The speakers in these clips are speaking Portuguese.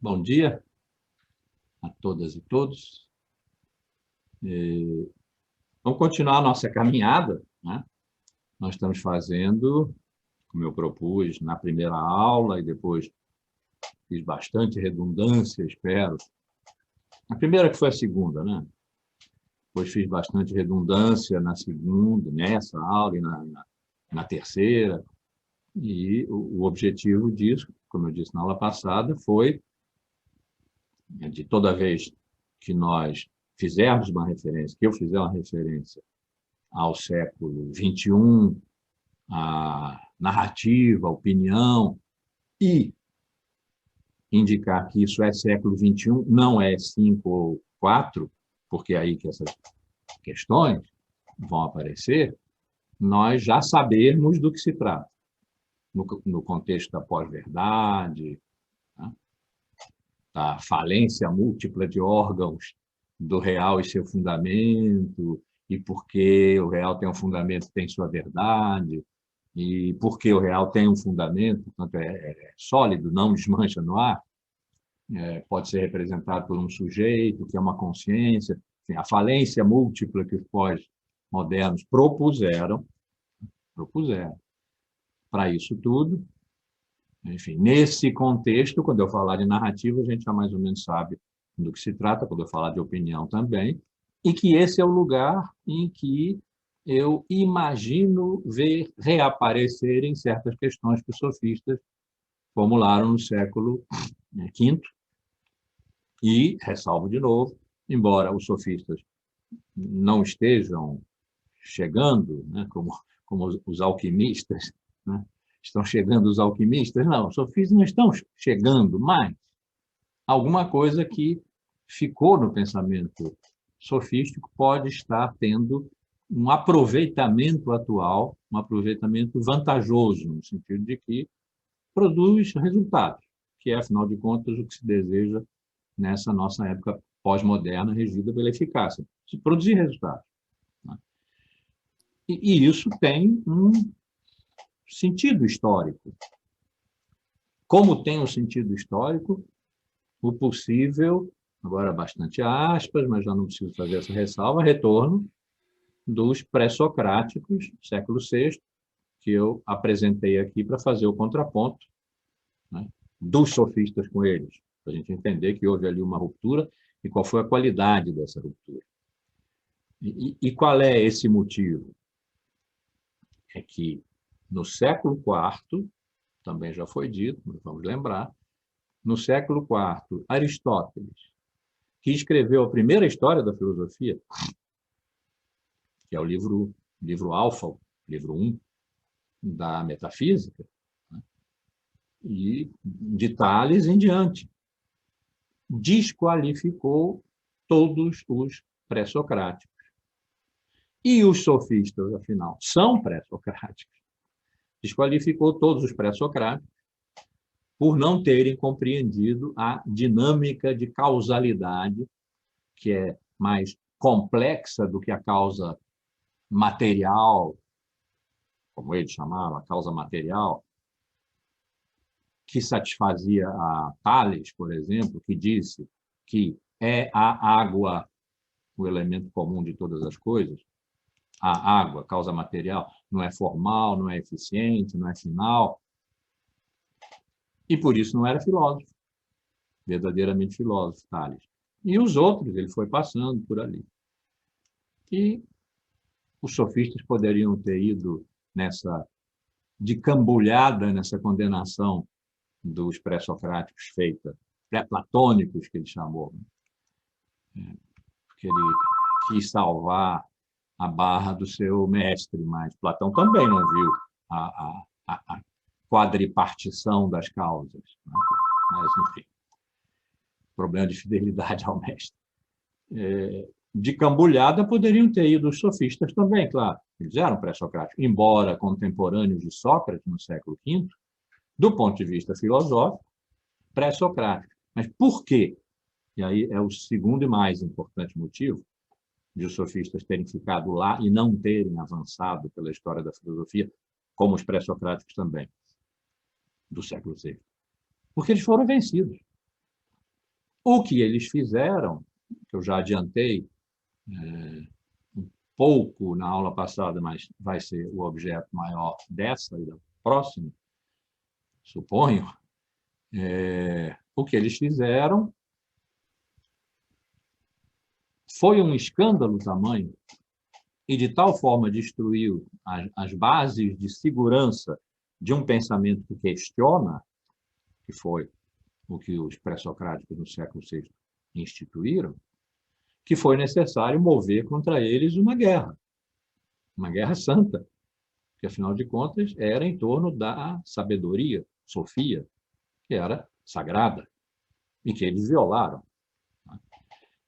Bom dia a todas e todos. Vamos continuar a nossa caminhada, né? Nós estamos fazendo, como eu propus, na primeira aula, e depois fiz bastante redundância, espero. A primeira que foi a segunda, né? Depois fiz bastante redundância na segunda, nessa aula e na terceira. E o objetivo disso, como eu disse na aula passada, foi de toda vez que nós fizermos uma referência, que eu fizer uma referência ao século XXI, a narrativa, a opinião, e indicar que isso é século XXI, não é 5 ou 4, porque é aí que essas questões vão aparecer, nós já sabermos do que se trata, no contexto da pós-verdade, né? Da falência múltipla de órgãos do real e seu fundamento, e porque o real tem um fundamento, tem sua verdade, e porque o real tem um fundamento, portanto, é sólido, não desmancha no ar, pode ser representado por um sujeito, que é uma consciência, enfim, a falência múltipla que os pós-modernos propuseram. Para isso tudo, enfim, nesse contexto, quando eu falar de narrativa, a gente já mais ou menos sabe do que se trata, quando eu falar de opinião também, e que esse é o lugar em que eu imagino ver reaparecerem certas questões que os sofistas formularam no século V, e, ressalvo de novo, embora os sofistas não estejam chegando, né, como os alquimistas, né, estão chegando os alquimistas, não, os sofistas não estão chegando, mas alguma coisa que ficou no pensamento sofístico pode estar tendo um aproveitamento atual, um aproveitamento vantajoso, no sentido de que produz resultados, que é, afinal de contas, o que se deseja nessa nossa época pós-moderna, regida pela eficácia, de produzir resultados. Né? E isso tem um sentido histórico. Como tem um sentido histórico, o possível, agora bastante aspas, mas já não preciso fazer essa ressalva, retorno dos pré-socráticos, século VI, que eu apresentei aqui para fazer o contraponto, né, dos sofistas com eles, para a gente entender que houve ali uma ruptura e qual foi a qualidade dessa ruptura. E qual é esse motivo? É que no século IV, também já foi dito, mas vamos lembrar, no século IV, Aristóteles, que escreveu a primeira história da filosofia, que é o livro Alfa, livro 1 da metafísica, né? E de Tales em diante, desqualificou todos os pré-socráticos. E os sofistas, afinal, são pré-socráticos. Desqualificou todos os pré-socráticos por não terem compreendido a dinâmica de causalidade, que é mais complexa do que a causa material, como ele chamava, a causa material, que satisfazia a Tales, por exemplo, que disse que é a água o elemento comum de todas as coisas. A água, causa material, não é formal, não é eficiente, não é final. E por isso não era filósofo, verdadeiramente filósofo, Tales. E os outros, ele foi passando por ali. E os sofistas poderiam ter ido nessa de cambulhada, nessa condenação dos pré-socráticos feita, pré-platônicos, que ele chamou, porque ele quis salvar a barra do seu mestre, mas Platão também não viu a quadripartição das causas, né? Mas, enfim, problema de fidelidade ao mestre. De cambulhada poderiam ter ido os sofistas também, claro, eles eram pré-socráticos, embora contemporâneos de Sócrates no século V, do ponto de vista filosófico, pré-socrático. Mas por quê? E aí é o segundo e mais importante motivo de os sofistas terem ficado lá e não terem avançado pela história da filosofia, como os pré-socráticos também, do século VI. Porque eles foram vencidos. O que eles fizeram, que eu já adiantei um pouco na aula passada, mas vai ser o objeto maior dessa e da próxima, suponho, o que eles fizeram foi um escândalo tamanho e de tal forma destruiu as bases de segurança de um pensamento que questiona, que foi o que os pré-socráticos no século VI instituíram, que foi necessário mover contra eles uma guerra santa, que, afinal de contas, era em torno da sabedoria, Sofia, que era sagrada, e que eles violaram.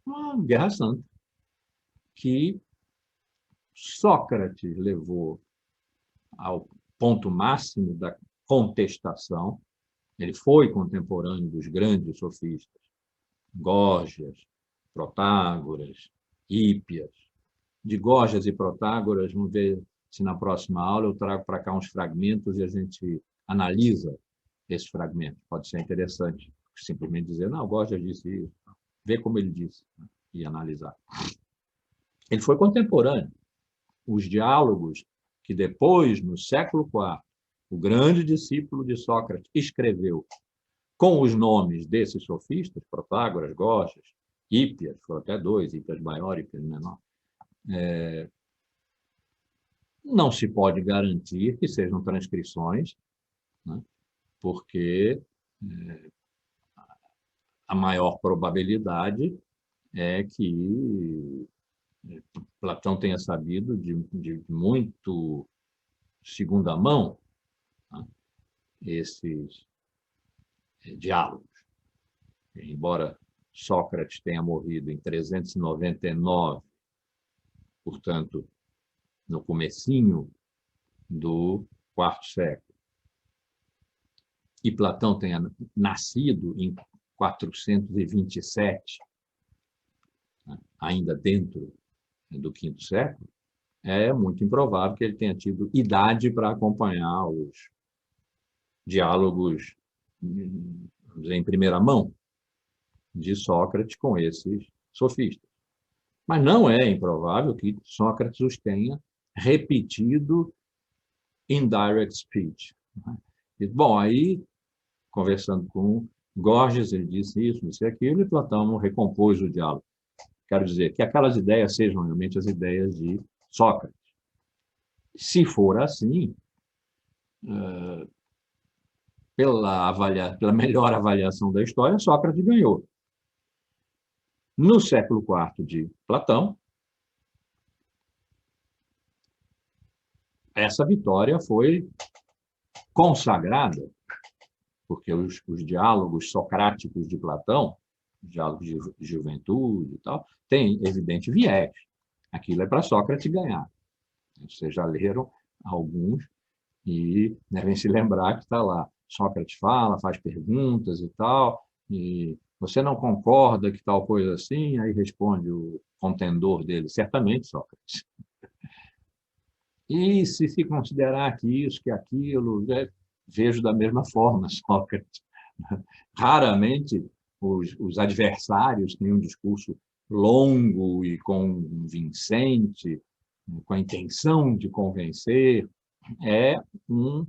Uma guerra santa, que Sócrates levou ao ponto máximo da contestação. Ele foi contemporâneo dos grandes sofistas, Gorgias, Protágoras, Hípias. De Gorgias e Protágoras, vamos ver se na próxima aula eu trago para cá uns fragmentos e a gente analisa esses fragmentos. Pode ser interessante simplesmente dizer, não, Gorgias disse isso, ver como ele disse, né, e analisar. Ele foi contemporâneo. Os diálogos que depois, no século IV, o grande discípulo de Sócrates escreveu com os nomes desses sofistas, Protágoras, Gorgias, Hípias, foram até dois, Hípias maior e Hípias menor, não se pode garantir que sejam transcrições, né, porque a maior probabilidade é que Platão tenha sabido de muito segunda mão, né, esses diálogos. Embora Sócrates tenha morrido em 399, portanto, no comecinho do quarto século, e Platão tenha nascido em 427, né, ainda dentro do quinto século, é muito improvável que ele tenha tido idade para acompanhar os diálogos, vamos dizer, em primeira mão de Sócrates com esses sofistas. Mas não é improvável que Sócrates os tenha repetido em direct speech. Bom, aí, conversando com Gorgias, ele disse isso, disse aquilo, e Platão recompôs o diálogo. Quero dizer, que aquelas ideias sejam realmente as ideias de Sócrates. Se for assim, pela melhor avaliação da história, Sócrates ganhou. No século IV de Platão, essa vitória foi consagrada, porque os diálogos socráticos de Platão, diálogos de juventude e tal, têm evidente viés. Aquilo é para Sócrates ganhar. Vocês já leram alguns e devem se lembrar que está lá. Sócrates fala, faz perguntas e tal, e você não concorda que tal coisa assim? Aí responde o contendor dele, certamente, Sócrates. E se considerar que isso, que aquilo, vejo da mesma forma, Sócrates. Raramente os adversários têm um discurso longo e convincente, com a intenção de convencer. É um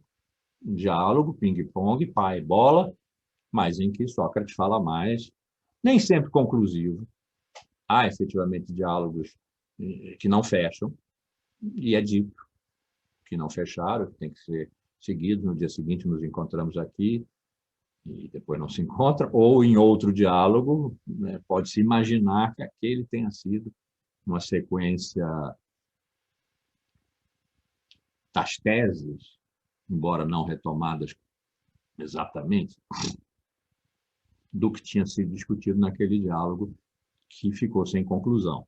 diálogo, ping-pong, pai, bola, mas em que Sócrates fala mais, nem sempre conclusivo. Há efetivamente diálogos que não fecham, e é dito que não fecharam, que tem que ser seguido. No dia seguinte nos encontramos aqui e depois não se encontra, ou em outro diálogo, né, pode-se imaginar que aquele tenha sido uma sequência das teses, embora não retomadas exatamente, do que tinha sido discutido naquele diálogo que ficou sem conclusão.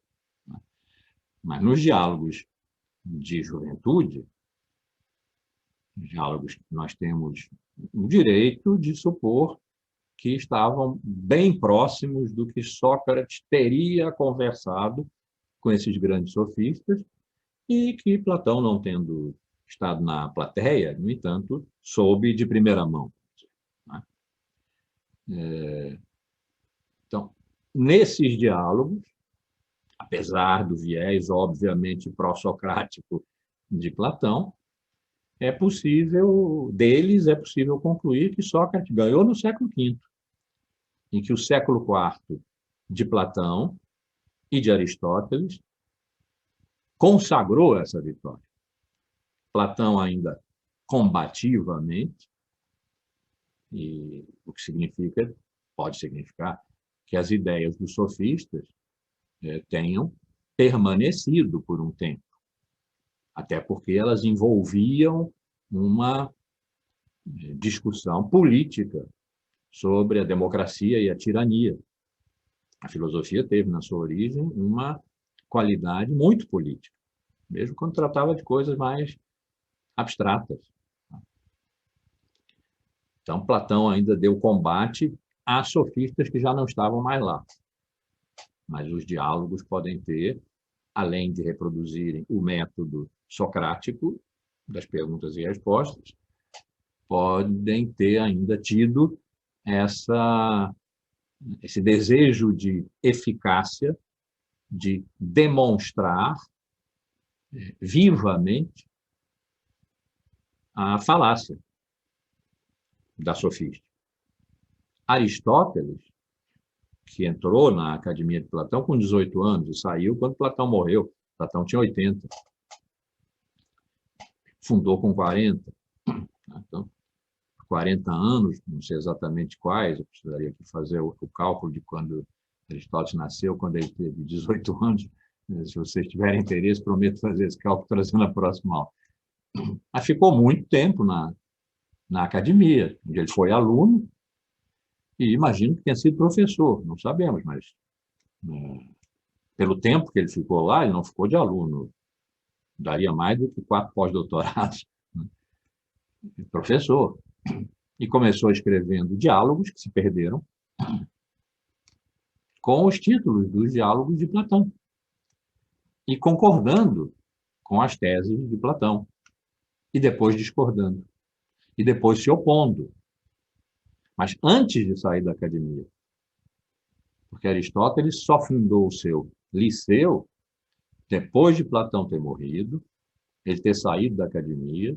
Mas nos diálogos de juventude, diálogos que nós temos o direito de supor que estavam bem próximos do que Sócrates teria conversado com esses grandes sofistas e que Platão, não tendo estado na plateia, no entanto, soube de primeira mão. Então, nesses diálogos, apesar do viés, obviamente, pró-socrático de Platão, é possível concluir que Sócrates ganhou no século V, em que o século IV de Platão e de Aristóteles consagrou essa vitória. Platão ainda combativamente, e o que pode significar que as ideias dos sofistas tenham permanecido por um tempo, até porque elas envolviam uma discussão política sobre a democracia e a tirania. A filosofia teve, na sua origem, uma qualidade muito política, mesmo quando tratava de coisas mais abstratas. Então, Platão ainda deu combate a sofistas que já não estavam mais lá. Mas os diálogos podem ter, além de reproduzirem o método socrático das perguntas e respostas, podem ter ainda tido esse desejo de eficácia, de demonstrar vivamente a falácia da sofística. Aristóteles, que entrou na Academia de Platão com 18 anos e saiu quando Platão morreu. Platão tinha 80. Fundou com 40. Então, 40 anos, não sei exatamente quais, eu precisaria aqui fazer o cálculo de quando Aristóteles nasceu, quando ele teve 18 anos. Se vocês tiverem interesse, prometo fazer esse cálculo trazendo na próxima aula. Mas ficou muito tempo na academia, onde ele foi aluno, e imagino que tenha sido professor, não sabemos, mas pelo tempo que ele ficou lá, ele não ficou de aluno, daria mais do que 4 pós-doutorados. Professor. E começou escrevendo diálogos que se perderam com os títulos dos diálogos de Platão e concordando com as teses de Platão, e depois discordando, e depois se opondo. Mas antes de sair da academia, porque Aristóteles só fundou o seu liceu depois de Platão ter morrido, ele ter saído da academia,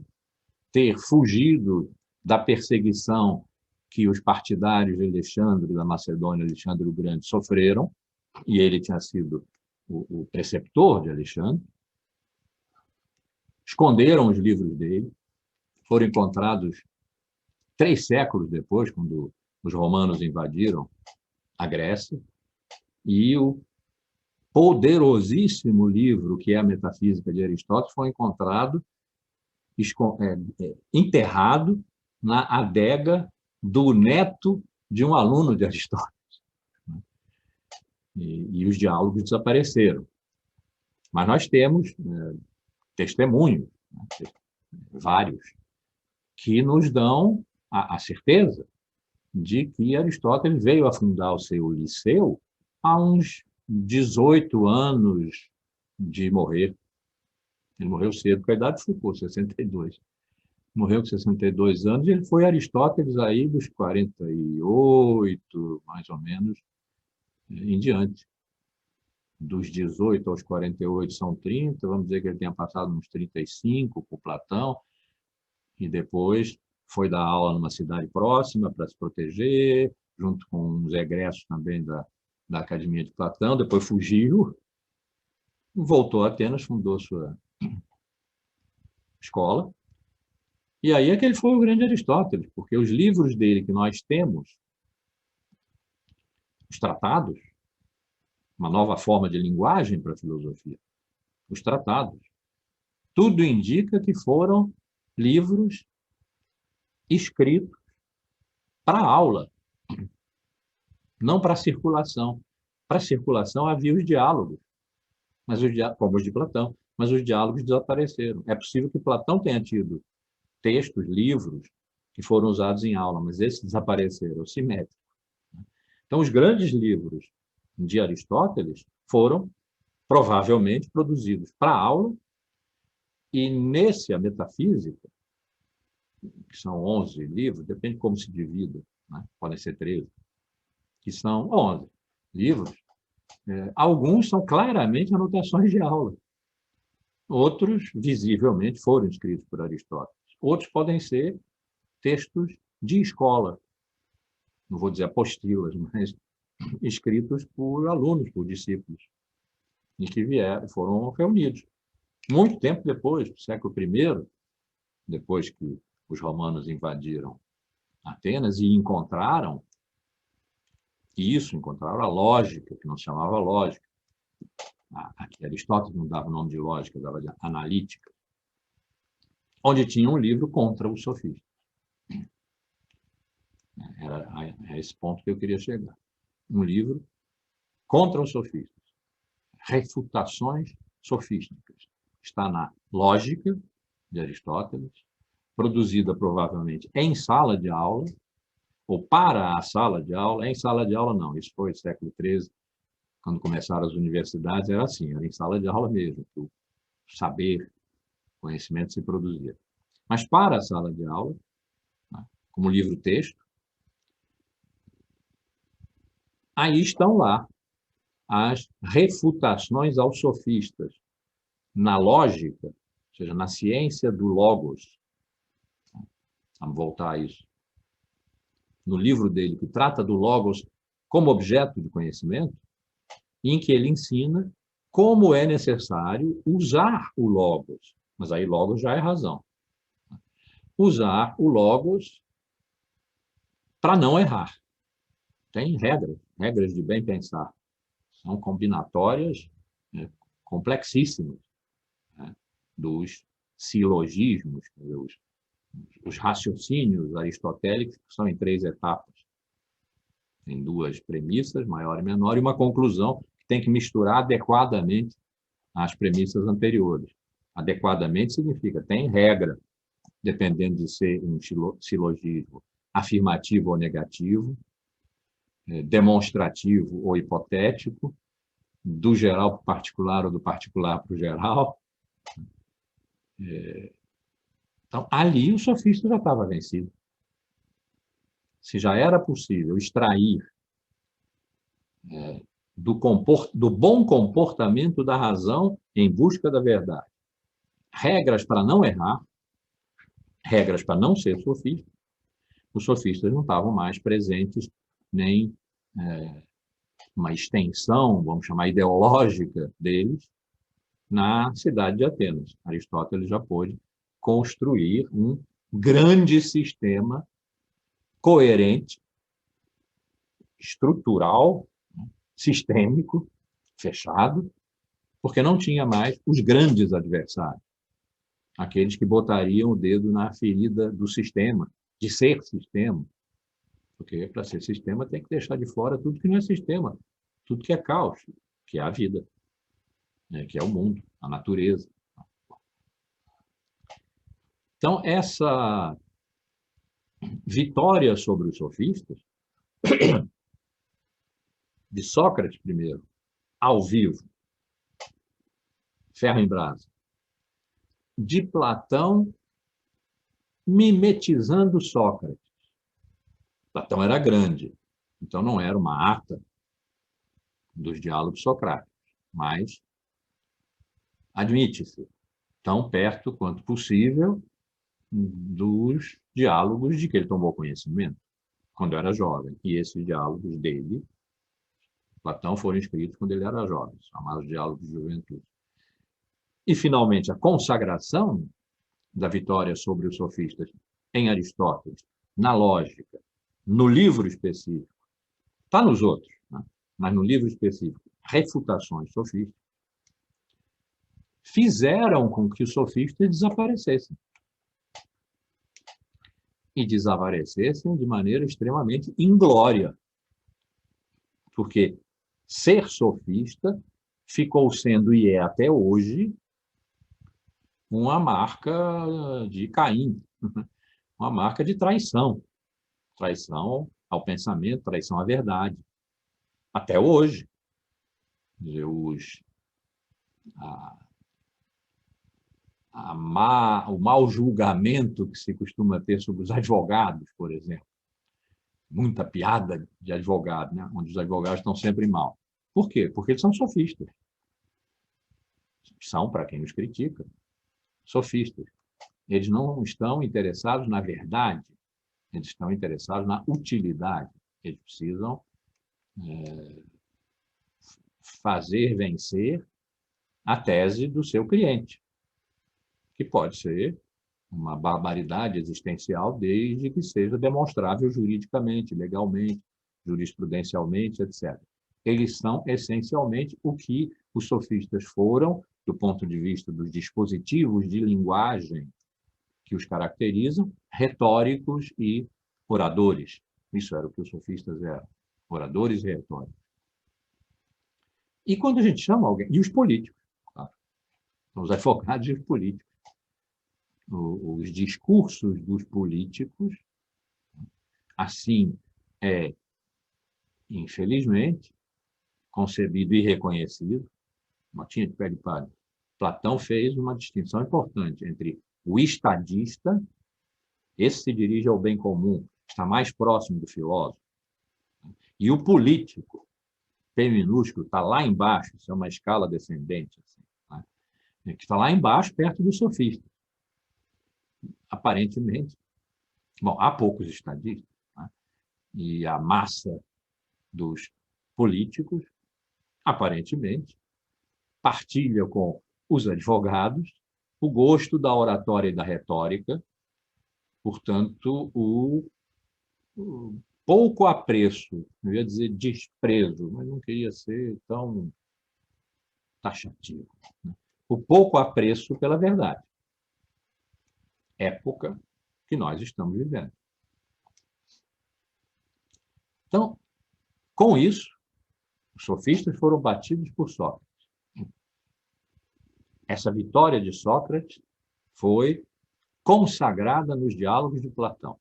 ter fugido da perseguição que os partidários de Alexandre, da Macedônia, Alexandre o Grande, sofreram, e ele tinha sido o preceptor de Alexandre. Esconderam os livros dele, foram encontrados 3 séculos depois, quando os romanos invadiram a Grécia, e o poderosíssimo livro que é a Metafísica de Aristóteles foi encontrado enterrado na adega do neto de um aluno de Aristóteles. E os diálogos desapareceram. Mas nós temos testemunhos, vários, que nos dão a certeza de que Aristóteles veio a fundar o seu liceu há uns 18 anos de morrer. Ele morreu cedo, com a idade de Foucault, 62. Morreu com 62 anos, e ele foi Aristóteles aí dos 48, mais ou menos, em diante. Dos 18 aos 48 são 30, vamos dizer que ele tenha passado uns 35 por Platão, e depois foi dar aula numa cidade próxima para se proteger, junto com uns egressos também da Academia de Platão, depois fugiu, voltou a Atenas, fundou sua escola, e aí é que ele foi o grande Aristóteles, porque os livros dele que nós temos, os tratados, uma nova forma de linguagem para a filosofia, os tratados, tudo indica que foram livros escritos para aula, não para circulação. Para circulação havia os diálogos, mas como os de Platão, mas os diálogos desapareceram. É possível que Platão tenha tido textos, livros, que foram usados em aula, mas esses desapareceram, simétricos. Então, os grandes livros de Aristóteles foram provavelmente produzidos para aula, e a Metafísica, que são 11 livros, depende de como se divida, né? Podem ser 13, que são 11. livros, alguns são claramente anotações de aula. Outros, visivelmente, foram escritos por Aristóteles. Outros podem ser textos de escola, não vou dizer apostilas, mas escritos por alunos, por discípulos, e que foram reunidos. Muito tempo depois, do século I, depois que os romanos invadiram Atenas e encontraram a lógica, que não se chamava lógica. Aqui Aristóteles não dava o nome de lógica, dava de analítica, onde tinha um livro contra os sofistas. Era a esse ponto que eu queria chegar. Um livro contra os sofistas. Refutações sofísticas. Está na Lógica, de Aristóteles, produzida provavelmente em sala de aula, ou para a sala de aula. Em sala de aula, não. Isso foi no século XIII, quando começaram as universidades, era assim, era em sala de aula mesmo, que o saber, conhecimento se produzia. Mas para a sala de aula, como livro-texto, aí estão lá as refutações aos sofistas, na lógica, ou seja, na ciência do logos. Vamos voltar a isso. No livro dele, que trata do logos como objeto de conhecimento, em que ele ensina como é necessário usar o logos. Mas aí logos já é razão. Usar o logos para não errar. Tem regras de bem pensar. São combinatórias, né, complexíssimas, né, dos silogismos, os raciocínios aristotélicos, que são em 3 etapas. Tem 2 premissas, maior e menor, e uma conclusão que tem que misturar adequadamente as premissas anteriores. Adequadamente significa, tem regra, dependendo de ser um silogismo afirmativo ou negativo, demonstrativo ou hipotético, do geral para o particular ou do particular para o geral. Então, ali o sofista já estava vencido. Se já era possível extrair do bom comportamento da razão em busca da verdade regras para não errar, regras para não ser sofista, os sofistas não estavam mais presentes nem uma extensão, vamos chamar, ideológica deles na cidade de Atenas. Aristóteles já pôde construir um grande sistema coerente, estrutural, sistêmico, fechado, porque não tinha mais os grandes adversários, aqueles que botariam o dedo na ferida do sistema, de ser sistema. Porque para ser sistema tem que deixar de fora tudo que não é sistema, tudo que é caos, que é a vida, né, que é o mundo, a natureza. Então, essa vitória sobre os sofistas, de Sócrates primeiro, ao vivo, ferro em brasa, de Platão mimetizando Sócrates. Platão era grande, então não era uma ata dos diálogos socráticos, mas admite-se, tão perto quanto possível dos diálogos de que ele tomou conhecimento quando era jovem. E esses diálogos dele, Platão, foram escritos quando ele era jovem, chamados diálogos de juventude. E, finalmente, a consagração da vitória sobre os sofistas em Aristóteles, na lógica, no livro específico, está nos outros, né? Mas no livro específico, Refutações Sofistas, fizeram com que os sofistas desaparecessem. E desaparecessem de maneira extremamente inglória. Porque ser sofista ficou sendo, e é até hoje, uma marca de Caim, uma marca de traição. Traição ao pensamento, traição à verdade. Até hoje. O mau julgamento que se costuma ter sobre os advogados, por exemplo. muita piada de advogado, né? Onde os advogados estão sempre mal. Por quê? Porque eles são sofistas. São, para quem os critica, sofistas. Eles não estão interessados na verdade, eles estão interessados na utilidade. Eles precisam fazer vencer a tese do seu cliente, que pode ser uma barbaridade existencial, desde que seja demonstrável juridicamente, legalmente, jurisprudencialmente, etc. Eles são, essencialmente, o que os sofistas foram, do ponto de vista dos dispositivos de linguagem que os caracterizam, retóricos e oradores. Isso era o que os sofistas eram, oradores e retóricos. E quando a gente chama alguém, e os políticos, claro, os advogados e os políticos, os discursos dos políticos, assim é, infelizmente, concebido e reconhecido, notinha de pé de paga. Platão fez uma distinção importante entre o estadista, esse se dirige ao bem comum, está mais próximo do filósofo, e o político, P minúsculo, está lá embaixo, isso é uma escala descendente, assim, né? Que está lá embaixo, perto do sofista. Aparentemente, bom, há poucos estadistas, né? E a massa dos políticos, aparentemente, partilha com os advogados o gosto da oratória e da retórica, portanto, o pouco apreço, eu ia dizer desprezo, mas não queria ser tão taxativo, né? O pouco apreço pela verdade. Época que nós estamos vivendo. Então, com isso, os sofistas foram batidos por Sócrates. Essa vitória de Sócrates foi consagrada nos diálogos de Platão.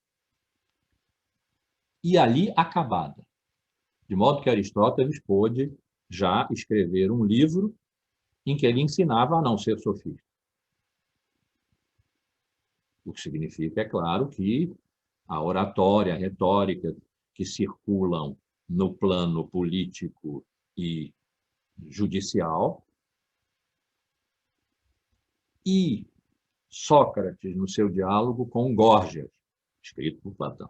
E ali acabada. De modo que Aristóteles pôde já escrever um livro em que ele ensinava a não ser sofista. O que significa, é claro, que a oratória, a retórica que circulam no plano político e judicial, e Sócrates, no seu diálogo com Górgias, escrito por Platão,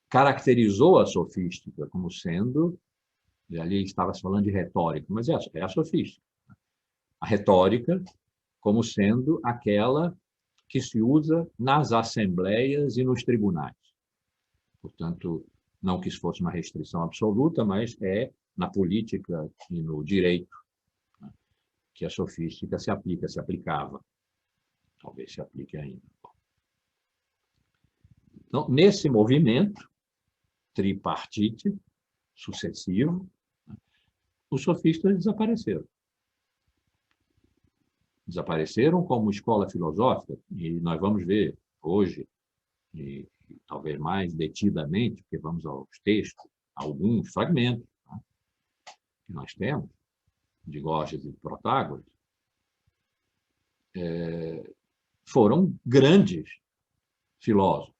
caracterizou a sofística como sendo, e ali estava se falando de retórica, mas é a sofística. A retórica como sendo aquela que se usa nas assembleias e nos tribunais. Portanto, não que isso fosse uma restrição absoluta, mas é na política e no direito, né, que a sofística se aplica, se aplicava. Talvez se aplique ainda. Então, nesse movimento tripartite sucessivo, os sofistas desapareceram. Desapareceram como escola filosófica, e nós vamos ver hoje, e talvez mais detidamente, porque vamos aos textos, alguns fragmentos, né, que nós temos, de Górgias e de Protágoras, foram grandes filósofos.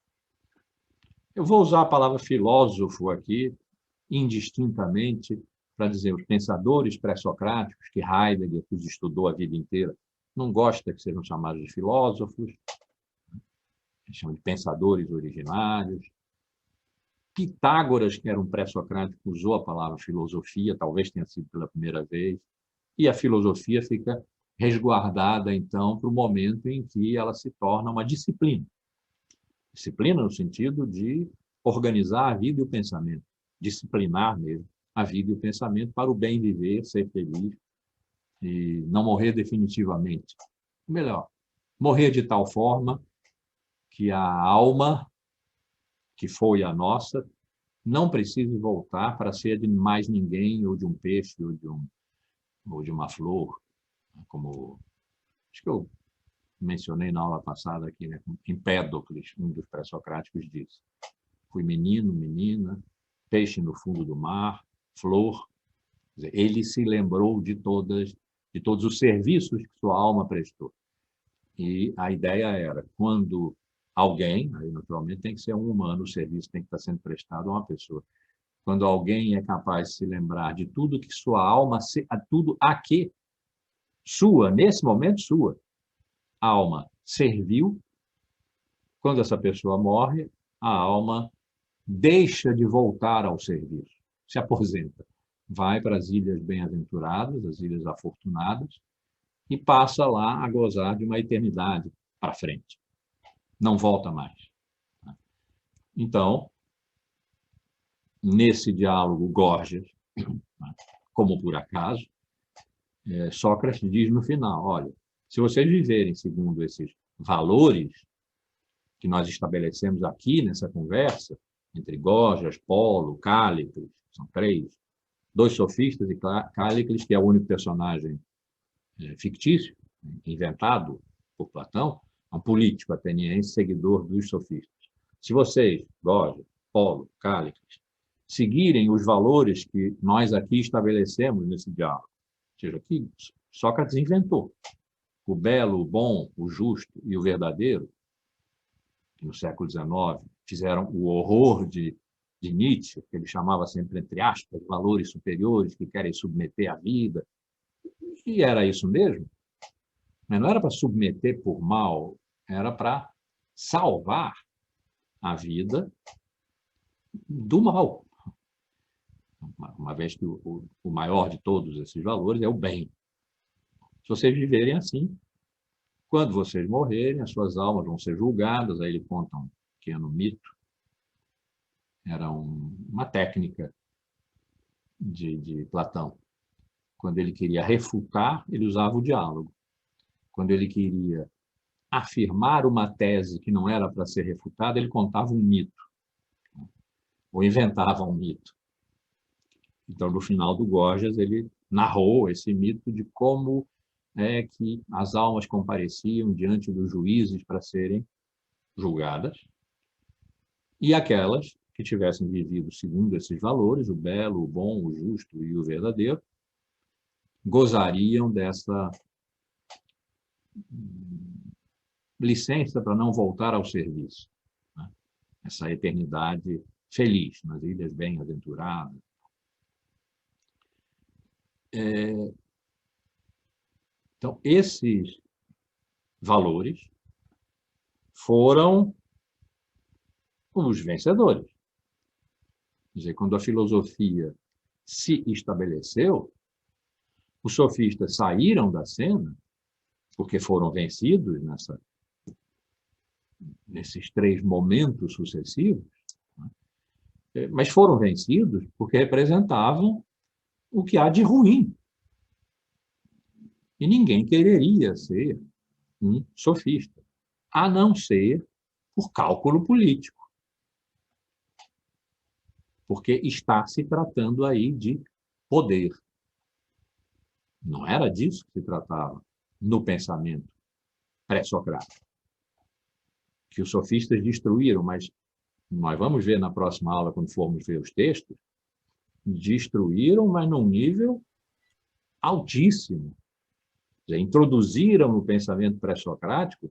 Eu vou usar a palavra filósofo aqui, indistintamente, para dizer os pensadores pré-socráticos, que Heidegger os estudou a vida inteira, não gosta que sejam chamados de filósofos, eles chamam de pensadores originários. Pitágoras, que era um pré-socrático, usou a palavra filosofia, talvez tenha sido pela primeira vez, e a filosofia fica resguardada, então, para o momento em que ela se torna uma disciplina. Disciplina no sentido de organizar a vida e o pensamento, disciplinar mesmo a vida e o pensamento para o bem viver, ser feliz e não morrer definitivamente. Melhor, morrer de tal forma que a alma, que foi a nossa, não precise voltar para ser de mais ninguém, ou de um peixe, ou de uma flor, como acho que eu mencionei na aula passada aqui, né? Empédocles, um dos pré-socráticos, disse: fui menino, menina, peixe no fundo do mar, flor. Ele se lembrou de todos os serviços que sua alma prestou. E a ideia era, quando alguém, aí naturalmente tem que ser um humano, o serviço tem que estar sendo prestado a uma pessoa. Quando alguém é capaz de se lembrar de tudo que sua alma, tudo a que sua, nesse momento sua, alma serviu, quando essa pessoa morre, a alma deixa de voltar ao serviço, se aposenta, vai para as Ilhas Bem-Aventuradas, as Ilhas Afortunadas, e passa lá a gozar de uma eternidade para frente. Não volta mais. Então, nesse diálogo Gorgias, como por acaso, Sócrates diz no final, olha, se vocês viverem segundo esses valores que nós estabelecemos aqui nessa conversa, entre Gorgias, Polo, Cállicles, são três, dois sofistas e Cállicles, que é o único personagem fictício, inventado por Platão, um político ateniense, seguidor dos sofistas. Se vocês, Gorgias, Polo, Cállicles, seguirem os valores que nós aqui estabelecemos nesse diálogo, ou seja, que Sócrates inventou, o belo, o bom, o justo e o verdadeiro, que no século XIX fizeram o horror de Nietzsche, que ele chamava sempre, entre aspas, valores superiores que querem submeter a vida. E era isso mesmo. Mas não era para submeter por mal, era para salvar a vida do mal. Uma vez que o maior de todos esses valores é o bem. Se vocês viverem assim, quando vocês morrerem, as suas almas vão ser julgadas. Aí ele conta um pequeno mito. Era uma técnica de Platão. Quando ele queria refutar, ele usava o diálogo. Quando ele queria afirmar uma tese que não era para ser refutada, ele contava um mito, ou inventava um mito. Então, no final do Gorgias, ele narrou esse mito de como é que as almas compareciam diante dos juízes para serem julgadas, e aquelas que tivessem vivido segundo esses valores, o belo, o bom, o justo e o verdadeiro, gozariam dessa licença para não voltar ao serviço, né? Essa eternidade feliz, nas Ilhas Bem-Aventuradas. Então, esses valores foram os vencedores. Quer dizer, quando a filosofia se estabeleceu, os sofistas saíram da cena, porque foram vencidos nesses três momentos sucessivos, né? Mas foram vencidos porque representavam o que há de ruim. E ninguém quereria ser um sofista, a não ser por cálculo político. Porque está se tratando aí de poder. Não era disso que se tratava no pensamento pré-socrático, que os sofistas destruíram, mas nós vamos ver na próxima aula, quando formos ver os textos, destruíram, mas num nível altíssimo. Introduziram no pensamento pré-socrático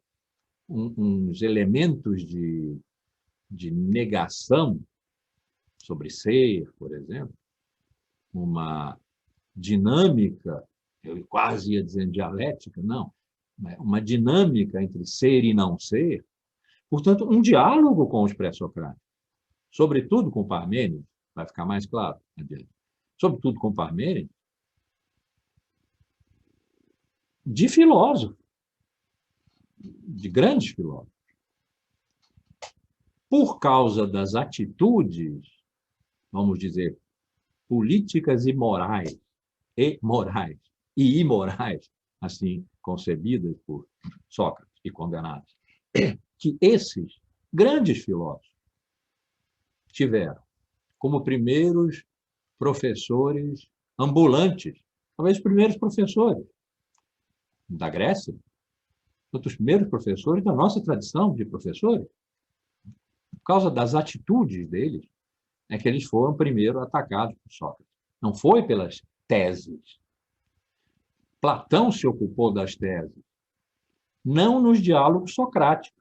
uns elementos de negação sobre ser, por exemplo, uma dinâmica, eu quase ia dizer dialética, não, uma dinâmica entre ser e não ser, portanto, um diálogo com os pré-socráticos, sobretudo com Parmênides, vai ficar mais claro, sobretudo com Parmênides, de filósofos, de grandes filósofos. Por causa das atitudes, vamos dizer, políticas e morais, e imorais, assim concebidas por Sócrates e condenadas, que esses grandes filósofos tiveram como primeiros professores ambulantes, talvez os primeiros professores da Grécia, os primeiros professores da nossa tradição de professores. Por causa das atitudes deles, é que eles foram primeiro atacados por Sócrates. Não foi pelas teses. Platão se ocupou das teses, não nos diálogos socráticos.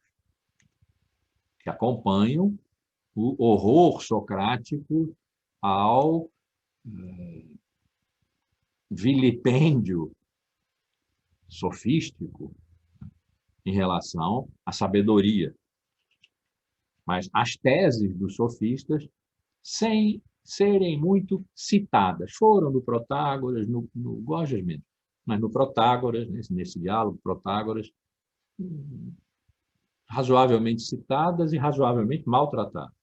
que acompanham o horror socrático ao vilipêndio sofístico em relação à sabedoria. Mas as teses dos sofistas, sem serem muito citadas, foram no Protágoras, no Gorgias mesmo, mas no Protágoras, nesse diálogo, Protágoras, razoavelmente citadas e razoavelmente maltratadas.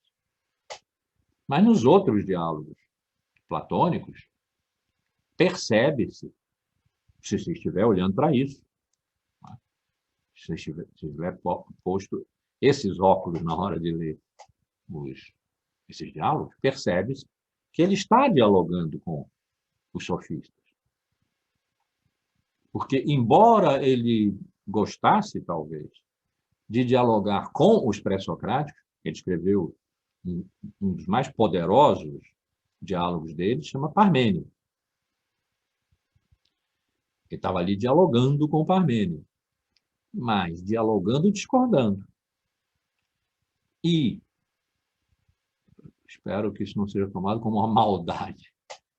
Mas nos outros diálogos platônicos, percebe-se, se você estiver olhando para isso, se tiver posto esses óculos na hora de ler esses diálogos, percebe-se que ele está dialogando com os sofistas. Porque, embora ele gostasse, talvez, de dialogar com os pré-socráticos, ele escreveu um dos mais poderosos diálogos dele, chama Parmênio. Ele estava ali dialogando com Parmênio, mas dialogando e discordando. E espero que isso não seja tomado como uma maldade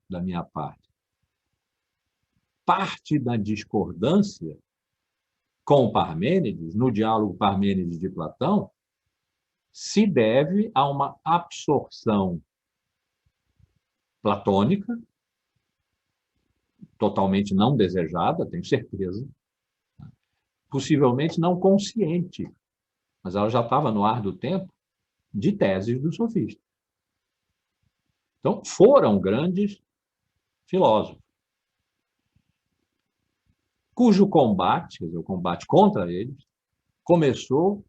da minha parte. Parte da discordância com Parmênides, no diálogo Parmênides de Platão, se deve a uma absorção platônica, totalmente não desejada, tenho certeza, possivelmente não consciente, mas ela já estava no ar do tempo, de teses dos sofistas. Então, foram grandes filósofos, cujo combate, quer dizer, o combate contra eles, começou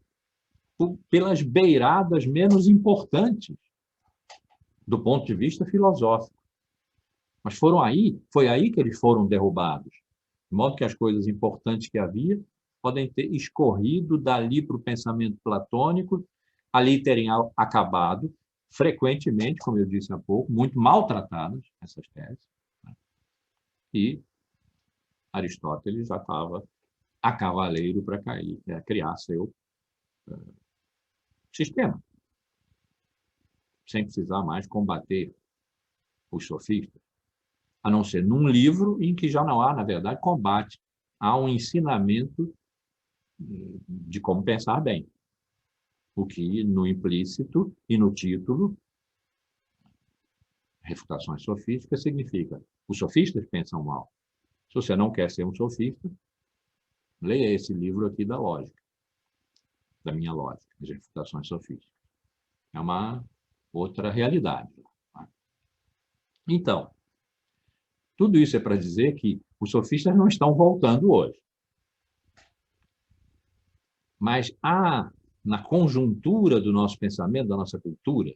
pelas beiradas menos importantes do ponto de vista filosófico. Mas foi aí que eles foram derrubados, de modo que as coisas importantes que havia podem ter escorrido dali para o pensamento platônico, ali terem acabado, frequentemente, como eu disse há pouco, muito maltratadas, essas teses, né? E Aristóteles já estava a cavaleiro para criar seu sistema, sem precisar mais combater os sofistas, a não ser num livro em que já não há, na verdade, combate. Há um ensinamento de como pensar bem, o que no implícito e no título, Refutações Sofísticas, significa os sofistas pensam mal. Se você não quer ser um sofista, leia esse livro aqui da lógica, da minha lógica, as Refutações Sofísticas. É uma outra realidade. Então, tudo isso é para dizer que os sofistas não estão voltando hoje. Mas há, na conjuntura do nosso pensamento, da nossa cultura,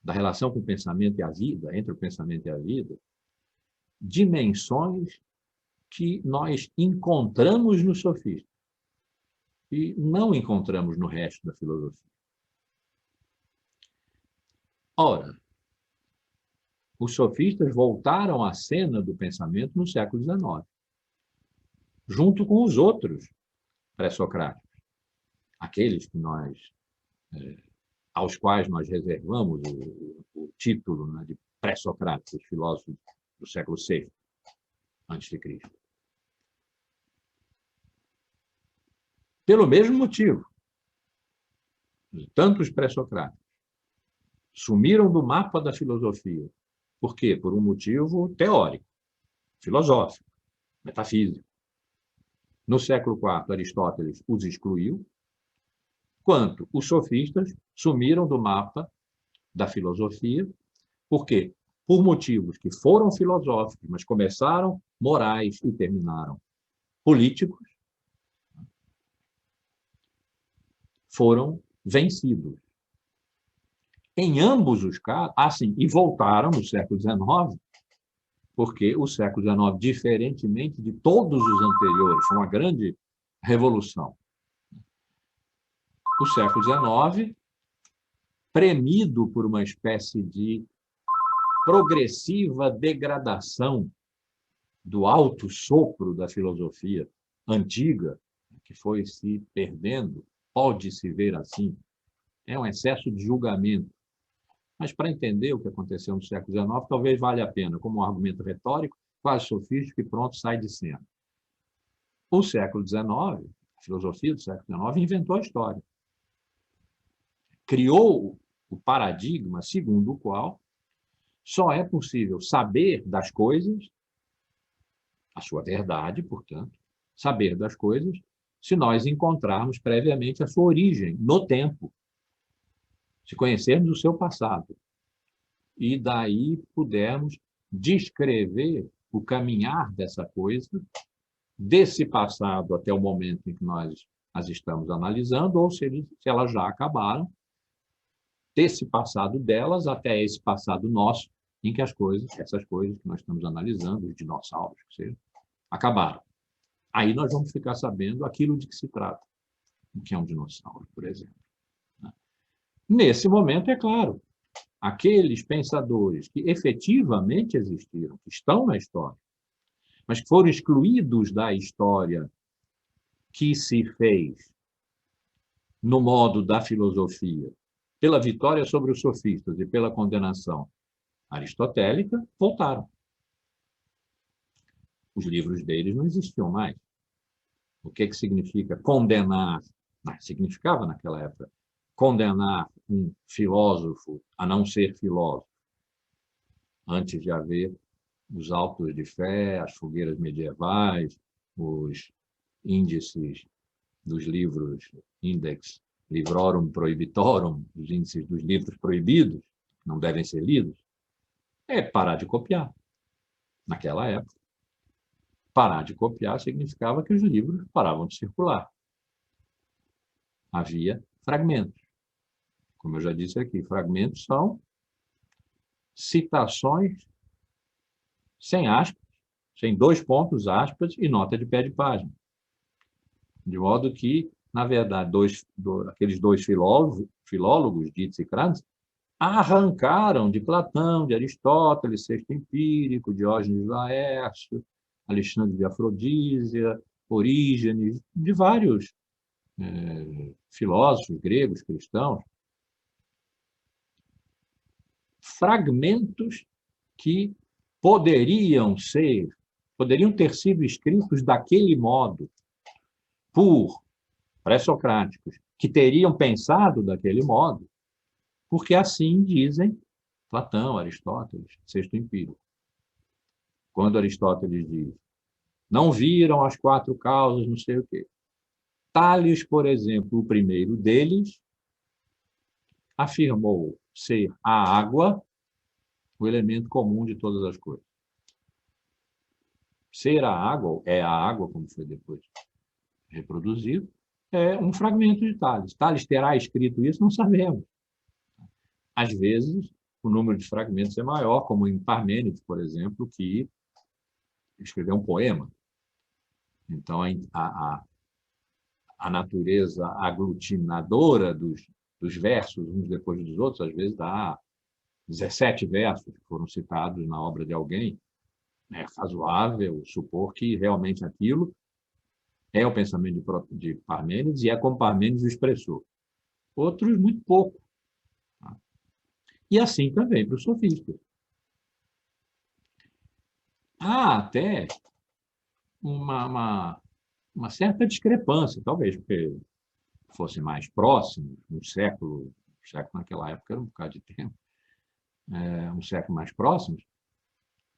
da relação com o pensamento e a vida, entre o pensamento e a vida, dimensões que nós encontramos nos sofistas e não encontramos no resto da filosofia. Ora, os sofistas voltaram à cena do pensamento no século XIX, junto com os outros pré-socráticos, aqueles que aos quais nós reservamos o título, né, de pré-socráticos, filósofos do século VI a.C. Pelo mesmo motivo, tanto os pré-socráticos sumiram do mapa da filosofia. Por quê? Por um motivo teórico, filosófico, metafísico. No século IV, Aristóteles os excluiu, quanto os sofistas sumiram do mapa da filosofia. Por quê? Por motivos que foram filosóficos, mas começaram morais e terminaram políticos, foram vencidos. Em ambos os casos, assim, e voltaram no século XIX, porque o século XIX, diferentemente de todos os anteriores, foi uma grande revolução. O século XIX, premido por uma espécie de progressiva degradação do alto sopro da filosofia antiga, que foi se perdendo, pode-se ver assim, é um excesso de julgamento. Mas para entender o que aconteceu no século XIX, talvez valha a pena, como um argumento retórico, quase sofístico e pronto, sai de cena. O século XIX, a filosofia do século XIX, inventou a história. Criou o paradigma segundo o qual só é possível saber das coisas, a sua verdade, portanto, saber das coisas, se nós encontrarmos previamente a sua origem no tempo, se conhecermos o seu passado, e daí pudermos descrever o caminhar dessa coisa, desse passado até o momento em que nós as estamos analisando, ou se elas já acabaram, desse passado delas até esse passado nosso, em que essas coisas que nós estamos analisando, os dinossauros, que seja, acabaram. Aí nós vamos ficar sabendo aquilo de que se trata, o que é um dinossauro, por exemplo. Nesse momento, é claro, aqueles pensadores que efetivamente existiram, que estão na história, mas que foram excluídos da história que se fez no modo da filosofia, pela vitória sobre os sofistas e pela condenação aristotélica, voltaram. Os livros deles não existiam mais. O que significa condenar? Significava naquela época condenar um filósofo a não ser filósofo, antes de haver os autos de fé, as fogueiras medievais, os índices dos livros, Index Librorum Prohibitorum, os índices dos livros proibidos, que não devem ser lidos, é parar de copiar. Naquela época, parar de copiar significava que os livros paravam de circular. Havia fragmentos. Como eu já disse aqui, fragmentos são citações sem aspas, sem dois pontos, aspas, e nota de pé de página. De modo que, na verdade, aqueles dois filólogos, Dietz e Krantz, arrancaram de Platão, de Aristóteles, Sexto Empírico, Diógenes Laércio, Alexandre de Afrodísia, Orígenes, de vários filósofos gregos, cristãos, fragmentos que poderiam ter sido escritos daquele modo por pré-socráticos, que teriam pensado daquele modo, porque assim dizem Platão, Aristóteles, Sexto Empírico. Quando Aristóteles diz, não viram as quatro causas, não sei o quê. Tales, por exemplo, o primeiro deles, afirmou ser a água o elemento comum de todas as coisas. Ser a água, é a água, como foi depois reproduzido, é um fragmento de Tales. Tales terá escrito isso? Não sabemos. Às vezes, o número de fragmentos é maior, como em Parmênides, por exemplo, que escreveu um poema. Então, a natureza aglutinadora dos versos, uns depois dos outros, às vezes dá 17 versos que foram citados na obra de alguém. É razoável supor que realmente aquilo é o pensamento de Parmênides e é como Parmênides o expressou. Outros, muito pouco. E assim também para os sofistas. Há até uma certa discrepância, talvez porque fosse mais próximo, um século naquela época era um bocado de tempo, um século mais próximo,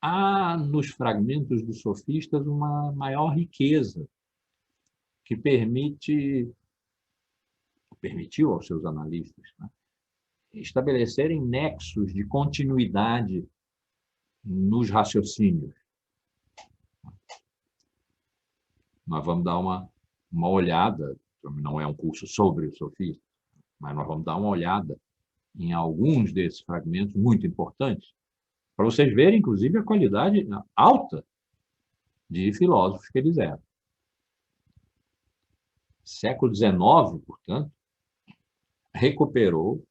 há nos fragmentos dos sofistas uma maior riqueza que permitiu aos seus analistas, né, estabelecerem nexos de continuidade nos raciocínios. Nós vamos dar uma olhada, não é um curso sobre o sofista, mas nós vamos dar uma olhada em alguns desses fragmentos muito importantes, para vocês verem, inclusive, a qualidade alta de filósofos que eles eram. Século XIX, portanto, recuperou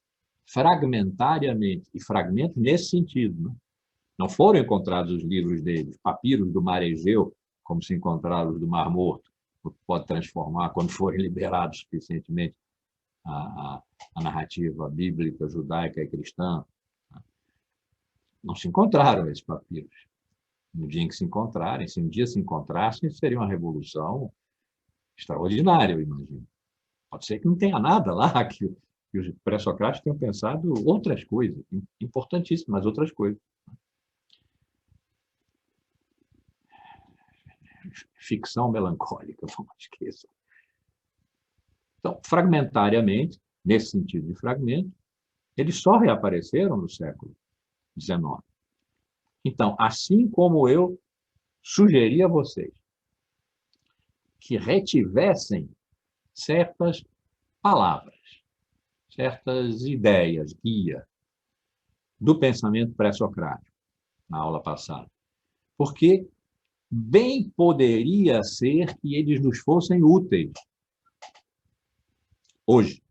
fragmentariamente, e fragmentos nesse sentido, né? Não foram encontrados os livros deles, papiros do Mar Egeu, como se encontraram os do Mar Morto, o que pode transformar quando forem liberados suficientemente a narrativa bíblica, judaica e cristã. Não se encontraram esses papiros. No dia em que se encontrarem, se um dia se encontrassem, seria uma revolução extraordinária, eu imagino. Pode ser que não tenha nada lá, que os pré-socráticos tenham pensado outras coisas, importantíssimas, mas outras coisas. Ficção melancólica, vamos esquecer. Então, fragmentariamente, nesse sentido de fragmento, eles só reapareceram no século XIX. Então, assim como eu sugeri a vocês que retivessem certas palavras, certas ideias, guia, do pensamento pré-socrático, na aula passada, porque bem poderia ser que eles nos fossem úteis hoje.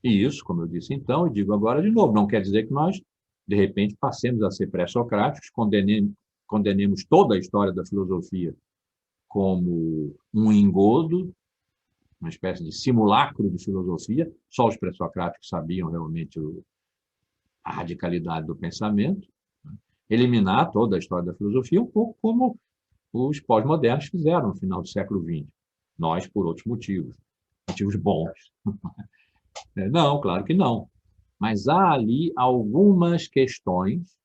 E isso, como eu disse então, e digo agora de novo, não quer dizer que nós, de repente, passemos a ser pré-socráticos, condenemos toda a história da filosofia como um engodo, uma espécie de simulacro de filosofia, só os pré-socráticos sabiam realmente a radicalidade do pensamento, eliminar toda a história da filosofia, um pouco como os pós-modernos fizeram no final do século XX. Nós, por outros motivos, motivos bons. Não, claro que não. Mas há ali algumas questões,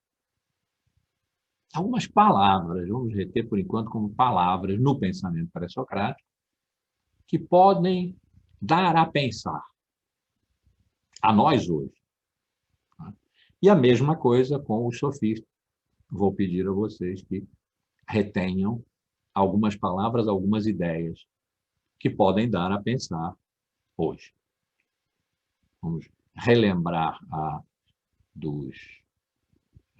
algumas palavras, vamos reter por enquanto como palavras no pensamento pré-socrático, que podem dar a pensar a nós hoje. E a mesma coisa com os sofistas. Vou pedir a vocês que retenham algumas palavras, algumas ideias que podem dar a pensar hoje. Vamos relembrar dos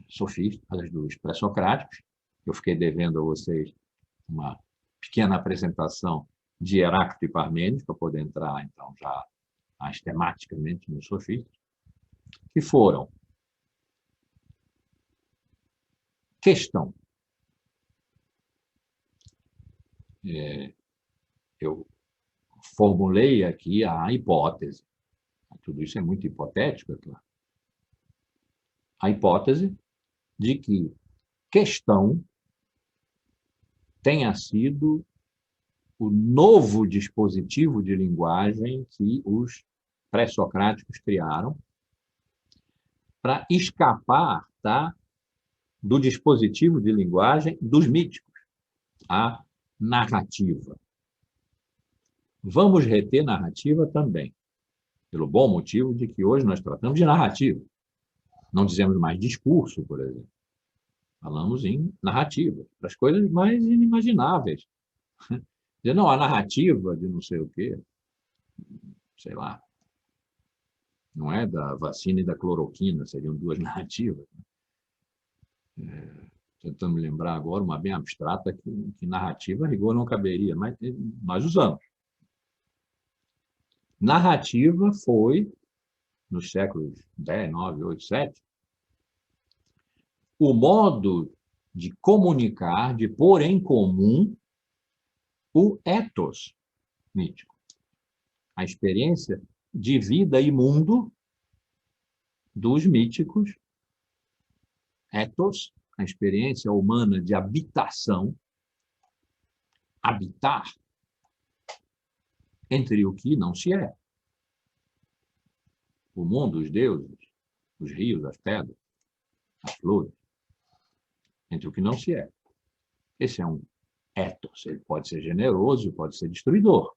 sofistas, dos pré-socráticos. Eu fiquei devendo a vocês uma pequena apresentação de Heráclito e Parmênides, para poder entrar, então, já mais tematicamente nos sofistas, que foram questão. Eu formulei aqui a hipótese. Tudo isso é muito hipotético, é claro. A hipótese de que questão tenha sido o novo dispositivo de linguagem que os pré-socráticos criaram para escapar do dispositivo de linguagem dos míticos, a narrativa. Vamos reter narrativa também, pelo bom motivo de que hoje nós tratamos de narrativa. Não dizemos mais discurso, por exemplo. Falamos em narrativa, para as coisas mais inimagináveis. Dizer, não, a narrativa de não sei o quê, sei lá, não é da vacina e da cloroquina, seriam duas narrativas. Tentando me lembrar agora, uma bem abstrata, que narrativa, a rigor, não caberia, mas nós usamos. Narrativa foi, nos séculos X, IX, VIII, VII, o modo de comunicar, de pôr em comum o ethos mítico, a experiência de vida e mundo dos míticos, ethos, a experiência humana de habitação, habitar entre o que não se é. O mundo, os deuses, os rios, as pedras, as flores, entre o que não se é. Esse é um ethos, ele pode ser generoso, pode ser destruidor.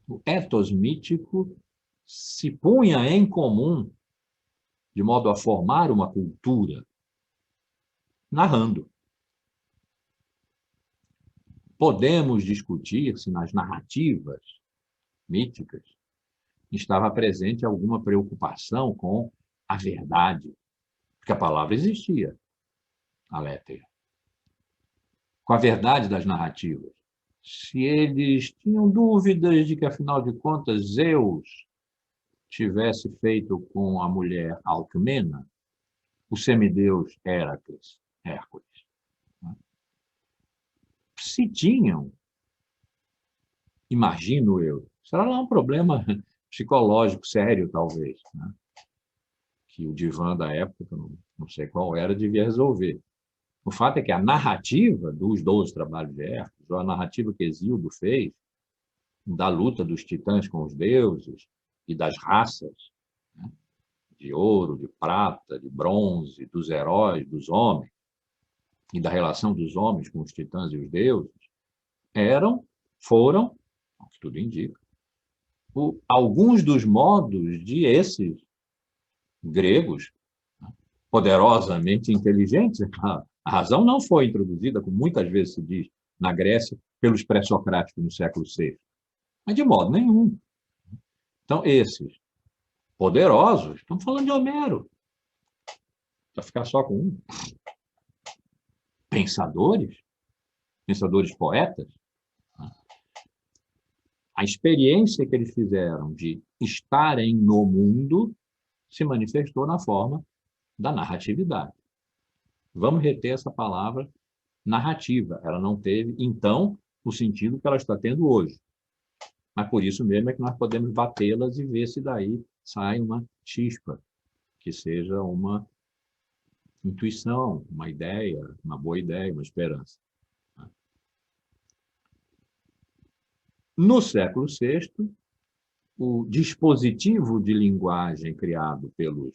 O ethos mítico se punha em comum de modo a formar uma cultura, narrando. Podemos discutir se nas narrativas míticas estava presente alguma preocupação com a verdade, porque a palavra existia, a letra, com a verdade das narrativas. Se eles tinham dúvidas de que, afinal de contas, Zeus tivesse feito com a mulher Alcmena, o semideus Hércules. Se tinham, imagino eu, será lá um problema psicológico sério, talvez, né? Que o divã da época, que eu não sei qual era, devia resolver. O fato é que a narrativa dos 12 trabalhos de Hércules, ou a narrativa que Hesíodo fez, da luta dos titãs com os deuses e das raças, né, de ouro, de prata, de bronze, dos heróis, dos homens, e da relação dos homens com os titãs e os deuses, foram, o que tudo indica, alguns dos modos de esses gregos, né, poderosamente inteligentes. A razão não foi introduzida, como muitas vezes se diz, na Grécia, pelos pré-socráticos no século VI, mas de modo nenhum. Então, esses poderosos, estamos falando de Homero, para ficar só com um. Pensadores poetas, a experiência que eles fizeram de estarem no mundo se manifestou na forma da narratividade. Vamos reter essa palavra narrativa. Ela não teve, então, o sentido que ela está tendo hoje. Mas por isso mesmo é que nós podemos batê-las e ver se daí sai uma chispa, que seja uma intuição, uma ideia, uma boa ideia, uma esperança. No século VI, o dispositivo de linguagem criado pelos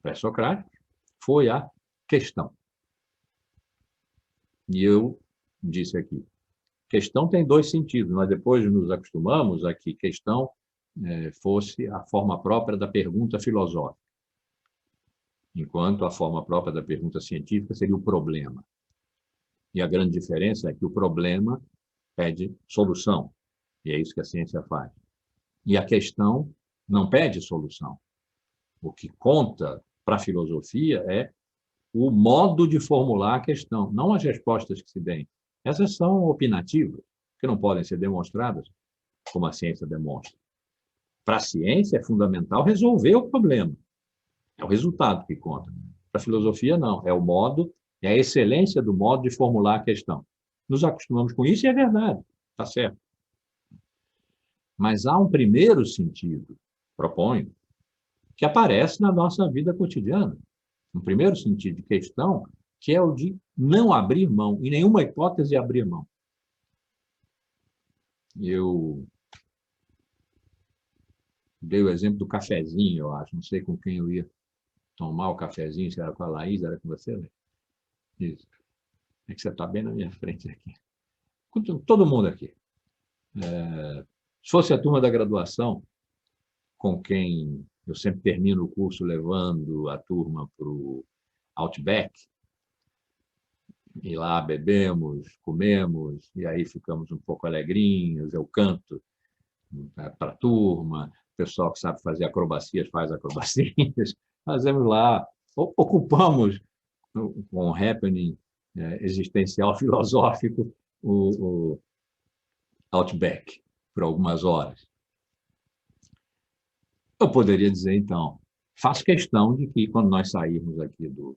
pré-socráticos foi a questão. E eu disse aqui, questão tem dois sentidos. Nós depois nos acostumamos a que questão fosse a forma própria da pergunta filosófica, enquanto a forma própria da pergunta científica seria o problema. E a grande diferença é que o problema pede solução, e é isso que a ciência faz. E a questão não pede solução. O que conta para a filosofia é o modo de formular a questão, não as respostas que se deem. Essas são opinativas, que não podem ser demonstradas como a ciência demonstra. Para a ciência é fundamental resolver o problema. É o resultado que conta. Para a filosofia, não. É o modo, é a excelência do modo de formular a questão. Nos acostumamos com isso e é verdade, está certo. Mas há um primeiro sentido, proponho, que aparece na nossa vida cotidiana. Um primeiro sentido de questão, que é o de não abrir mão, em nenhuma hipótese abrir mão. Eu dei o exemplo do cafezinho, eu acho, não sei com quem eu ia tomar o cafezinho, se era com a Laís, era com você, né? Isso. É que você está bem na minha frente aqui. Com todo mundo aqui. Se fosse a turma da graduação, com quem eu sempre termino o curso levando a turma para o Outback, e lá bebemos, comemos, e aí ficamos um pouco alegrinhos, eu canto para a turma, o pessoal que sabe fazer acrobacias faz acrobacias, fazemos lá, ocupamos com um happening existencial filosófico o Outback por algumas horas. Eu poderia dizer, então, faço questão de que quando nós sairmos aqui do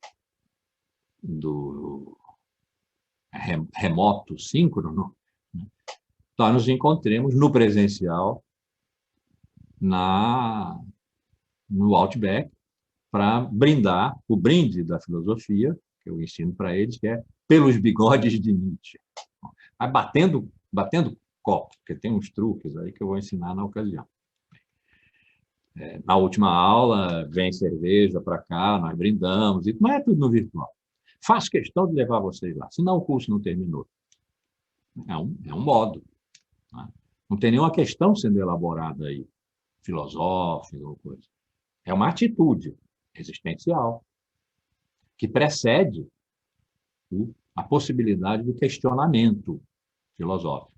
remoto síncrono, né, nós nos encontremos no presencial, no Outback, para brindar o brinde da filosofia, que eu ensino para eles, que é pelos bigodes de Nietzsche. Mas batendo copo, porque tem uns truques aí que eu vou ensinar na ocasião. Na última aula, vem cerveja para cá, nós brindamos, e não é tudo no virtual. Faço questão de levar vocês lá, senão o curso não terminou. É um modo. Né? Não tem nenhuma questão sendo elaborada aí, filosófica ou coisa. É uma atitude existencial que precede a possibilidade do questionamento filosófico.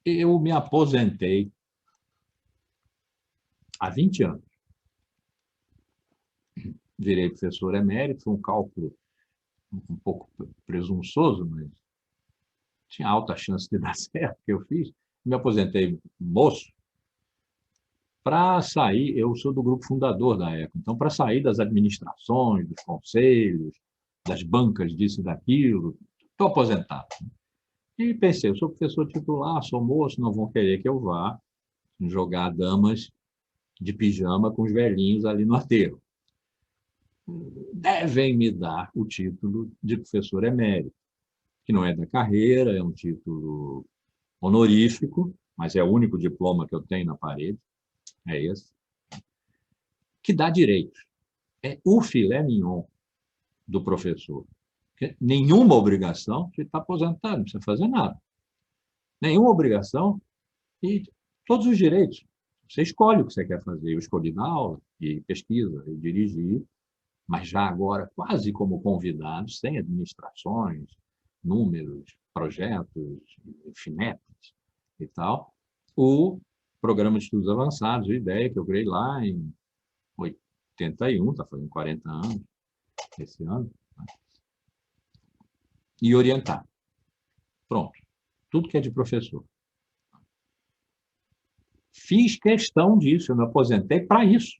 Eu me aposentei há 20 anos. Virei professor emérito, foi um cálculo um pouco presunçoso, mas tinha alta chance de dar certo, que eu fiz. Me aposentei moço para sair, eu sou do grupo fundador da ECO, então para sair das administrações, dos conselhos, das bancas disso e daquilo, estou aposentado. E pensei, eu sou professor titular, sou moço, não vão querer que eu vá jogar damas de pijama com os velhinhos ali no aterro. Devem me dar o título de professor emérito, que não é da carreira, é um título honorífico, mas é o único diploma que eu tenho na parede, é esse, que dá direitos. É o filé mignon do professor. Nenhuma obrigação, você está aposentado, não precisa fazer nada. Nenhuma obrigação e todos os direitos. Você escolhe o que você quer fazer. Eu escolhi dar aula, e pesquisa, e dirigir, mas já agora quase como convidado, sem administrações, números, projetos, FINEPs e tal, o Programa de Estudos Avançados, a ideia que eu criei lá em 81, está fazendo 40 anos esse ano, né? E orientar. Pronto. Tudo que é de professor. Fiz questão disso, eu me aposentei para isso.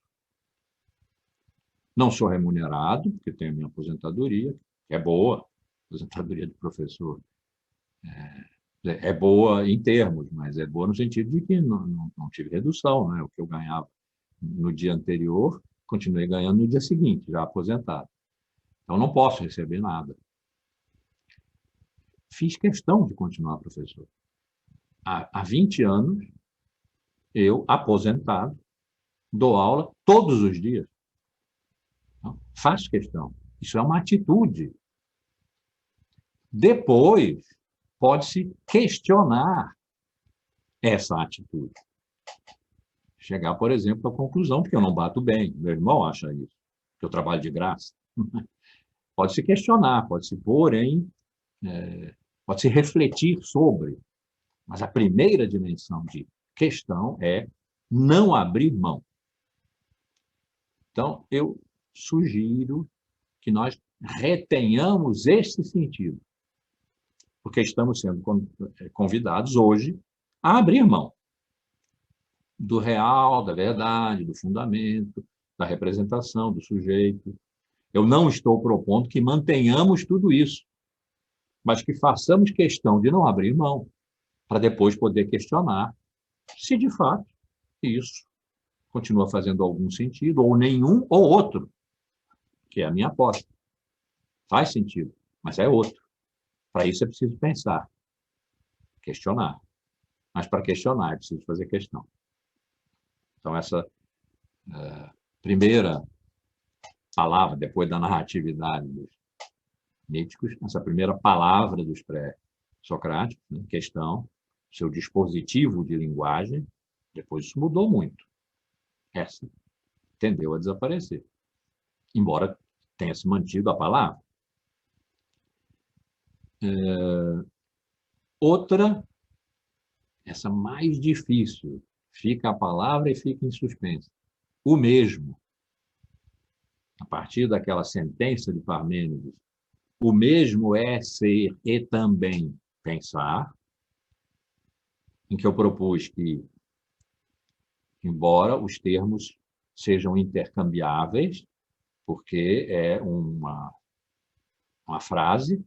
Não sou remunerado, porque tenho a minha aposentadoria, que é boa, a aposentadoria de professor é boa em termos, mas é boa no sentido de que não tive redução, né? O que eu ganhava no dia anterior, continuei ganhando no dia seguinte, já aposentado. Então, não posso receber nada. Fiz questão de continuar professor. Há 20 anos, eu, aposentado, dou aula todos os dias. Não? Faço questão. Isso é uma atitude. Depois, pode-se questionar essa atitude. Chegar, por exemplo, à conclusão que eu não bato bem. Meu irmão acha isso, que eu trabalho de graça. Pode-se questionar, pode-se pôr pode-se refletir sobre. Mas a primeira dimensão de questão é não abrir mão. Então, eu sugiro que nós retenhamos esse sentido, porque estamos sendo convidados hoje a abrir mão do real, da verdade, do fundamento, da representação do sujeito. Eu não estou propondo que mantenhamos tudo isso, mas que façamos questão de não abrir mão, para depois poder questionar se, de fato, isso continua fazendo algum sentido, ou nenhum, ou outro, que é a minha aposta. Faz sentido, mas é outro. Para isso é preciso pensar, questionar. Mas para questionar é preciso fazer questão. Então, essa primeira palavra, depois da narratividade dos míticos, essa primeira palavra dos pré-socráticos, né, questão, seu dispositivo de linguagem, depois isso mudou muito. Essa tendeu a desaparecer, embora tenha se mantido a palavra. Outra, essa mais difícil, fica a palavra e fica em suspenso. O mesmo. A partir daquela sentença de Parmênides, o mesmo é ser e também pensar, em que eu propus que, embora os termos sejam intercambiáveis, porque é uma frase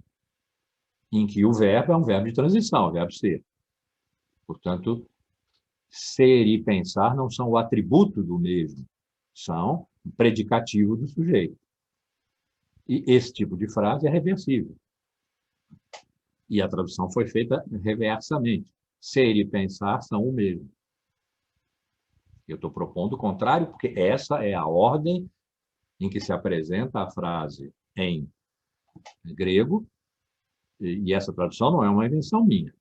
em que o verbo é um verbo de transição, o verbo ser. Portanto, ser e pensar não são o atributo do mesmo, são o predicativo do sujeito. E esse tipo de frase é reversível. E a tradução foi feita reversamente. Ser e pensar são o mesmo. Eu estou propondo o contrário, porque essa é a ordem em que se apresenta a frase em grego, e essa tradução não é uma invenção minha.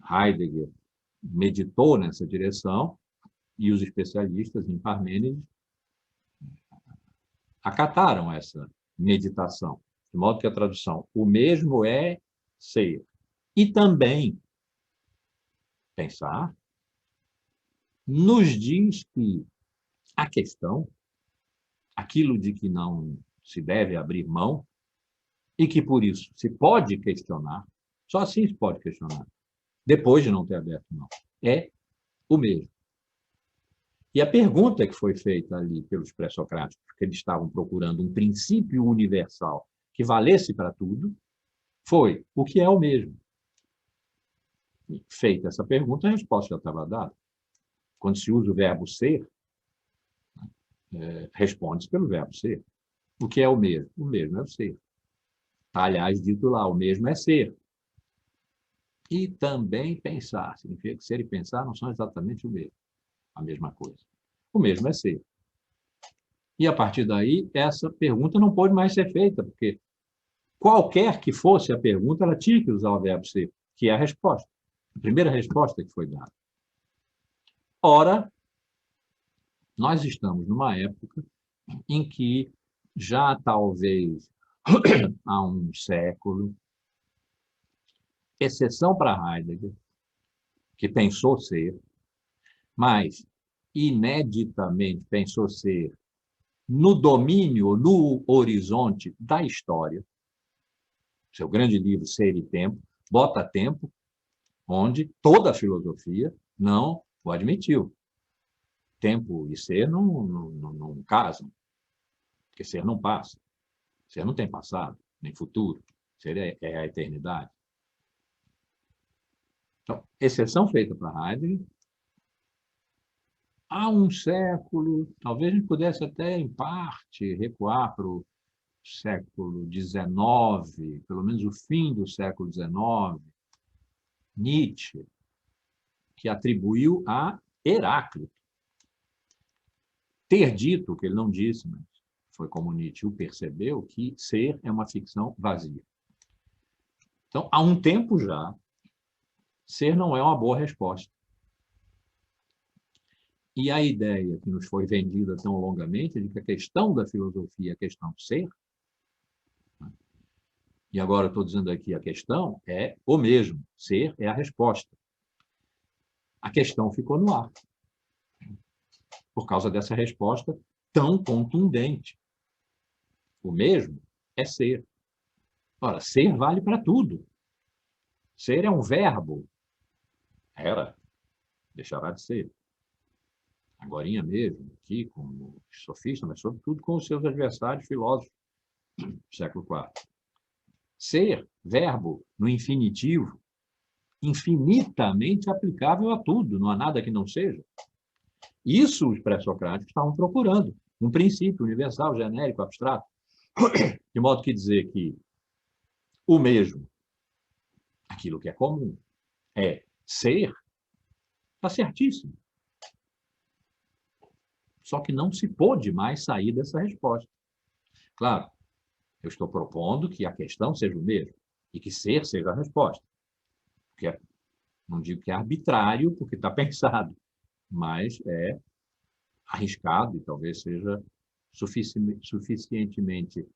Heidegger meditou nessa direção, e os especialistas em Parmênides acataram essa meditação, de modo que a tradução, o mesmo é ser. E também pensar, nos diz que a questão, aquilo de que não se deve abrir mão, e que por isso se pode questionar, só assim se pode questionar, depois de não ter aberto mão, é o mesmo. E a pergunta que foi feita ali pelos pré-socráticos, que eles estavam procurando um princípio universal que valesse para tudo, foi: o que é o mesmo? Feita essa pergunta, a resposta já estava dada. Quando se usa o verbo ser, responde-se pelo verbo ser. O que é o mesmo? O mesmo é o ser. Está, aliás, dito lá, o mesmo é ser. E também pensar. Significa que ser e pensar não são exatamente o mesmo, a mesma coisa. O mesmo é ser. E, a partir daí, essa pergunta não pode mais ser feita, porque qualquer que fosse a pergunta, ela tinha que usar o verbo ser, que é a resposta. A primeira resposta que foi dada. Ora, nós estamos numa época em que já talvez há um século, exceção para Heidegger, que pensou ser, mas ineditamente pensou ser no domínio, no horizonte da história, seu grande livro Ser e Tempo, bota tempo, onde toda a filosofia não o admitiu. Tempo e ser não casam, porque ser não passa. Ser não tem passado, nem futuro. Ser é a eternidade. Então, exceção feita para Heidegger. Há um século, talvez a gente pudesse até, em parte, recuar para o século XIX, pelo menos o fim do século XIX, Nietzsche, que atribuiu a Heráclito ter dito, que ele não disse, mas foi como Nietzsche o percebeu, que ser é uma ficção vazia. Então, há um tempo já, ser não é uma boa resposta. E a ideia que nos foi vendida tão longamente de que a questão da filosofia é a questão do ser, e agora eu estou dizendo aqui a questão é o mesmo, ser é a resposta. A questão ficou no ar, por causa dessa resposta tão contundente. O mesmo é ser. Ora, ser vale para tudo. Ser é um verbo. Era, deixará de ser. Agorinha mesmo, aqui, como sofista, mas sobretudo com os seus adversários filósofos do século IV. Ser, verbo, no infinitivo, infinitamente aplicável a tudo, não há nada que não seja. Isso os pré-socráticos estavam procurando, um princípio universal, genérico, abstrato. De modo que dizer que o mesmo, aquilo que é comum, é ser, está certíssimo. Só que não se pôde mais sair dessa resposta. Claro, eu estou propondo que a questão seja o mesmo e que ser seja a resposta. Porque não digo que é arbitrário, porque está pensado, mas é arriscado e talvez seja suficientemente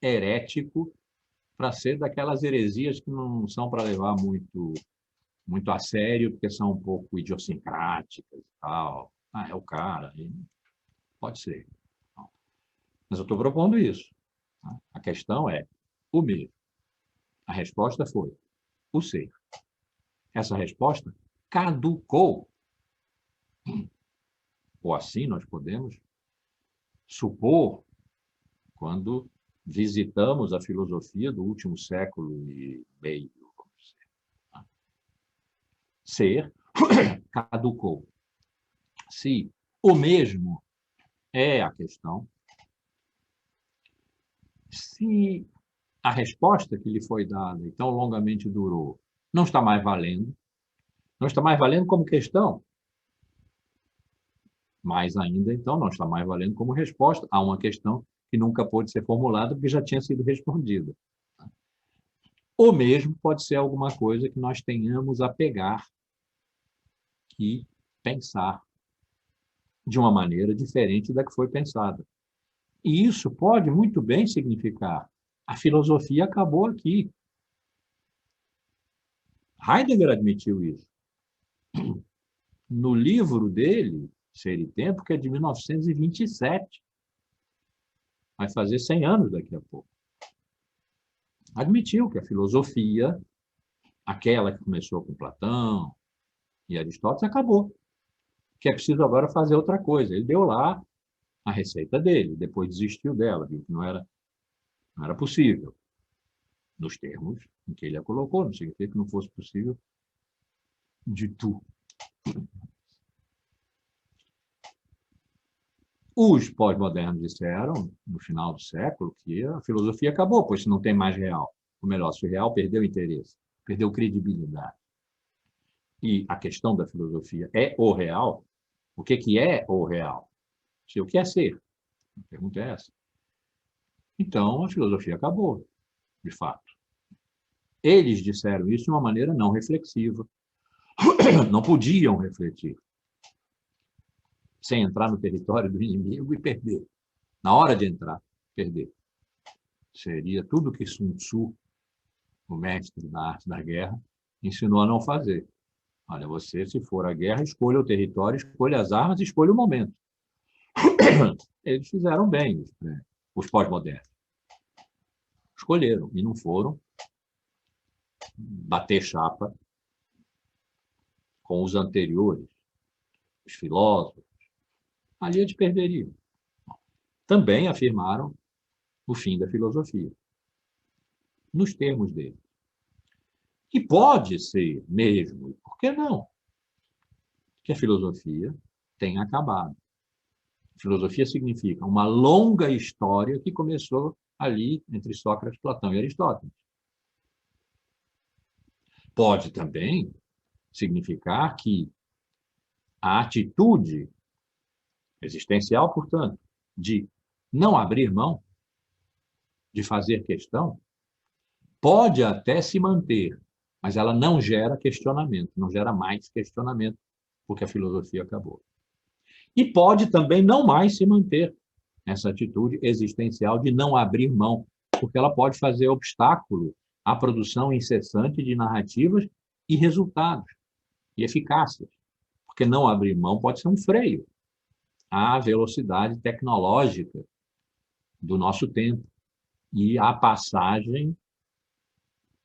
herético para ser daquelas heresias que não são para levar muito a sério, porque são um pouco idiosincráticas e tal. Ah, é o cara. Pode ser. Mas eu estou propondo isso. A questão é o mesmo. A resposta foi o ser. Essa resposta caducou. Ou assim nós podemos supor quando visitamos a filosofia do último século e meio. Ser caducou. Se o mesmo é a questão, se a resposta que lhe foi dada e tão longamente durou não está mais valendo, não está mais valendo como questão, mais ainda, então, não está mais valendo como resposta a uma questão que nunca pôde ser formulada porque já tinha sido respondida. Ou mesmo pode ser alguma coisa que nós tenhamos a pegar e pensar de uma maneira diferente da que foi pensada. E isso pode muito bem significar a filosofia acabou aqui. Heidegger admitiu isso. No livro dele, Ser e Tempo, que é de 1927. Vai fazer 100 anos daqui a pouco. Admitiu que a filosofia, aquela que começou com Platão e Aristóteles, acabou. Que é preciso agora fazer outra coisa. Ele deu lá a receita dele, depois desistiu dela, viu que não era possível. Nos termos em que ele a colocou, não significa que não fosse possível de tu. Os pós-modernos disseram, no final do século, que a filosofia acabou, pois não tem mais real. Ou melhor, se o real perdeu interesse, perdeu credibilidade. E a questão da filosofia é o real? O que é o real? Se o que é ser? A pergunta é essa. Então, a filosofia acabou, de fato. Eles disseram isso de uma maneira não reflexiva. Não podiam refletir sem entrar no território do inimigo e perder. Na hora de entrar, perder. Seria tudo que Sun Tzu, o mestre da arte da guerra, ensinou a não fazer. Olha, você, se for a guerra, escolha o território, escolha as armas, escolha o momento. Eles fizeram bem, os pós-modernos. Escolheram e não foram bater chapa com os anteriores, os filósofos. Ali eles perderiam. Também afirmaram o fim da filosofia, nos termos dele. E pode ser mesmo, por que não? Que a filosofia tenha acabado. Filosofia significa uma longa história que começou ali entre Sócrates, Platão e Aristóteles. Pode também significar que a atitude existencial, portanto, de não abrir mão, de fazer questão, pode até se manter, mas ela não gera questionamento, não gera mais questionamento, porque a filosofia acabou. E pode também não mais se manter essa atitude existencial de não abrir mão, porque ela pode fazer obstáculo à produção incessante de narrativas e resultados, e eficácias. Porque não abrir mão pode ser um freio à velocidade tecnológica do nosso tempo e à passagem,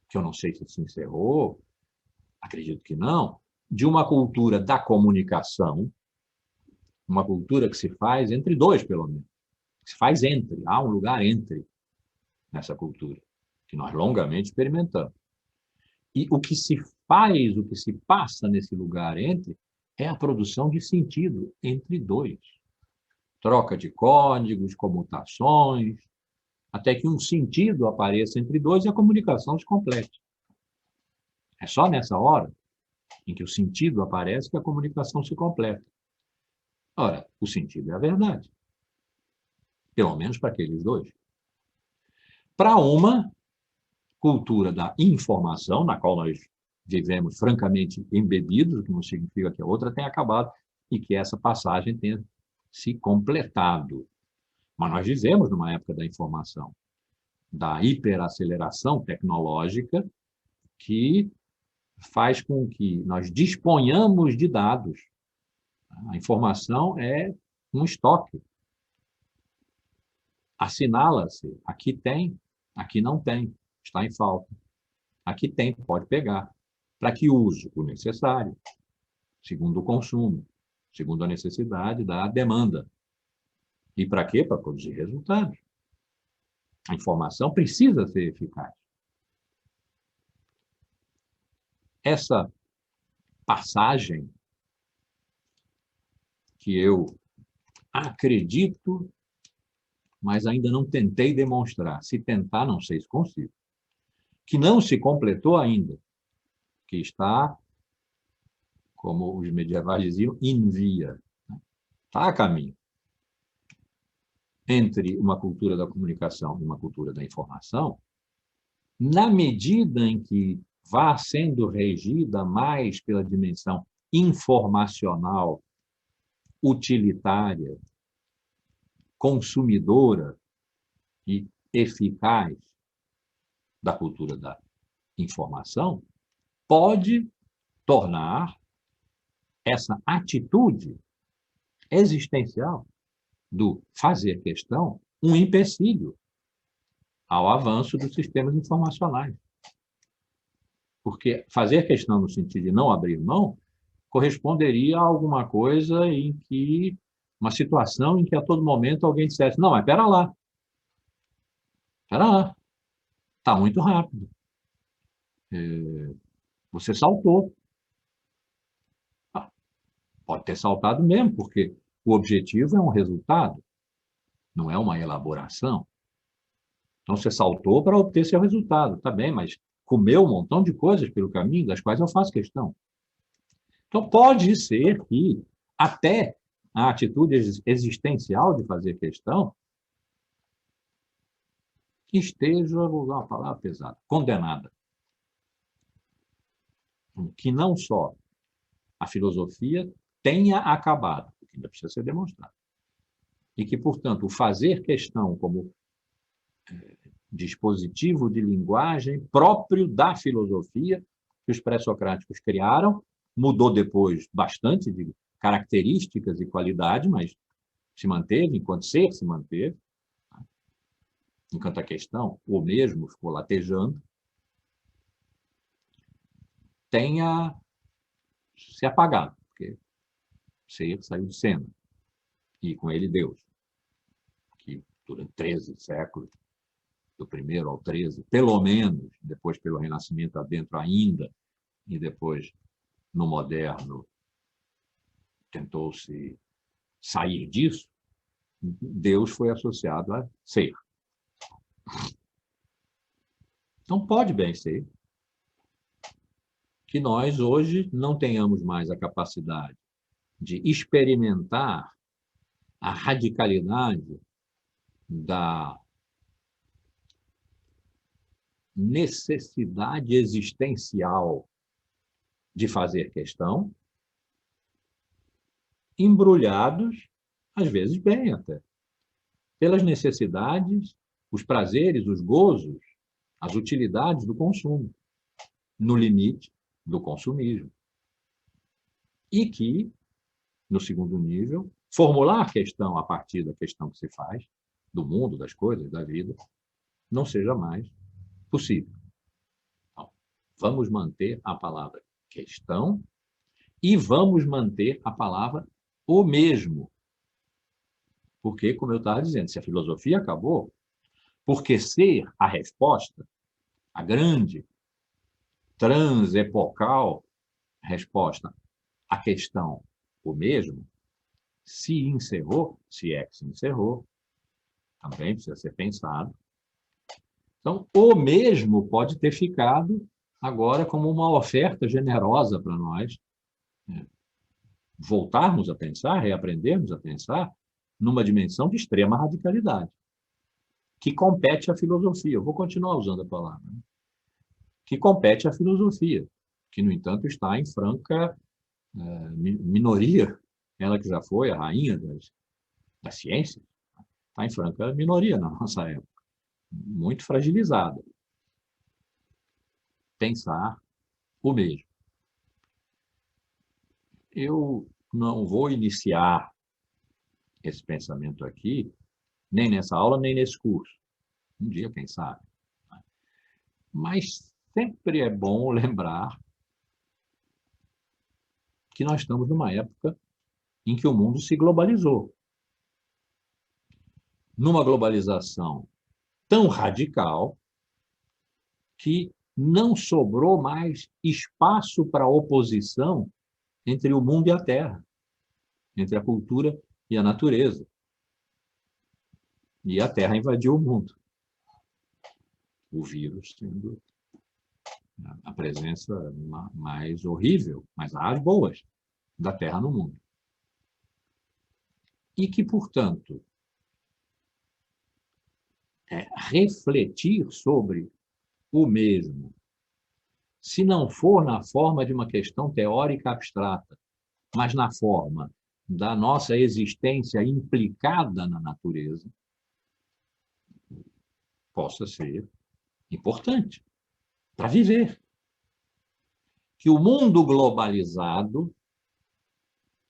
que eu não sei se se encerrou, acredito que não, de uma cultura da comunicação, uma cultura que se faz entre dois, pelo menos, que se faz entre, há um lugar entre nessa cultura, que nós longamente experimentamos. E o que se faz, o que se passa nesse lugar entre, é a produção de sentido entre dois. Troca de códigos, comutações, até que um sentido apareça entre dois e a comunicação se complete. É só nessa hora em que o sentido aparece que a comunicação se completa. Ora, o sentido é a verdade. Pelo menos para aqueles dois. Para uma cultura da informação, na qual nós vivemos francamente embebidos, o que não significa que a outra tenha acabado e que essa passagem tenha se completado. Mas nós vivemos numa época da informação, da hiperaceleração tecnológica, que faz com que nós disponhamos de dados. A informação é um estoque. Assinala-se, aqui tem, aqui não tem, está em falta. Aqui tem, pode pegar. Para que uso? O necessário, segundo o consumo, segundo a necessidade da demanda. E para quê? Para produzir resultados. A informação precisa ser eficaz. Essa passagem que eu acredito, mas ainda não tentei demonstrar. Se tentar, não sei se consigo. Que não se completou ainda, que está, como os medievais diziam, in via. Está a caminho. Entre uma cultura da comunicação e uma cultura da informação, na medida em que vá sendo regida mais pela dimensão informacional, utilitária, consumidora e eficaz da cultura da informação, pode tornar essa atitude existencial do fazer questão um empecilho ao avanço dos sistemas informacionais. Porque fazer questão no sentido de não abrir mão corresponderia a alguma coisa em que, uma situação em que a todo momento alguém dissesse, não, mas espera lá, está muito rápido. Você saltou. Pode ter saltado mesmo, porque o objetivo é um resultado, não é uma elaboração. Então, você saltou para obter seu resultado, tá bem, mas comeu um montão de coisas pelo caminho, das quais eu faço questão. Então, pode ser que até a atitude existencial de fazer questão esteja, vou usar uma palavra pesada, condenada. Que não só a filosofia tenha acabado, o que ainda precisa ser demonstrado, e que, portanto, o fazer questão como dispositivo de linguagem próprio da filosofia que os pré-socráticos criaram, mudou depois bastante de características e qualidade, mas se manteve, enquanto ser se manteve, enquanto a questão, o mesmo, ficou latejando, tenha se apagado, porque ser saiu de cena, e com ele Deus, que durante 13 séculos, do primeiro ao 13, pelo menos, depois pelo Renascimento adentro ainda, e depois no moderno tentou-se sair disso, Deus foi associado a ser. Então pode bem ser que nós hoje não tenhamos mais a capacidade de experimentar a radicalidade da necessidade existencial de fazer questão, embrulhados, às vezes bem até, pelas necessidades, os prazeres, os gozos, as utilidades do consumo, no limite do consumismo. E que, no segundo nível, formular a questão a partir da questão que se faz, do mundo, das coisas, da vida, não seja mais possível. Então, vamos manter a palavra questão e vamos manter a palavra o mesmo. Porque, como eu estava dizendo, se a filosofia acabou, porque ser a resposta, a grande, transepocal resposta à questão o mesmo, se encerrou, se é que se encerrou, também precisa ser pensado. Então, o mesmo pode ter ficado agora como uma oferta generosa para nós, né? Voltarmos a pensar, reaprendermos a pensar numa dimensão de extrema radicalidade, que compete à filosofia. Eu vou continuar usando a palavra, né? Que compete à filosofia, que, no entanto, está em franca minoria, ela que já foi a rainha das ciências, está em franca minoria na nossa época, muito fragilizada. Pensar o mesmo. Eu não vou iniciar esse pensamento aqui, nem nessa aula, nem nesse curso. Um dia, quem sabe. Mas sempre é bom lembrar que nós estamos numa época em que o mundo se globalizou. Numa globalização tão radical que não sobrou mais espaço para oposição entre o mundo e a terra, entre a cultura e a natureza. E a terra invadiu o mundo. O vírus sendo a presença mais horrível, mas há as boas da terra no mundo. E que, portanto, refletir sobre o mesmo, se não for na forma de uma questão teórica abstrata, mas na forma da nossa existência implicada na natureza, possa ser importante para viver. Que o mundo globalizado,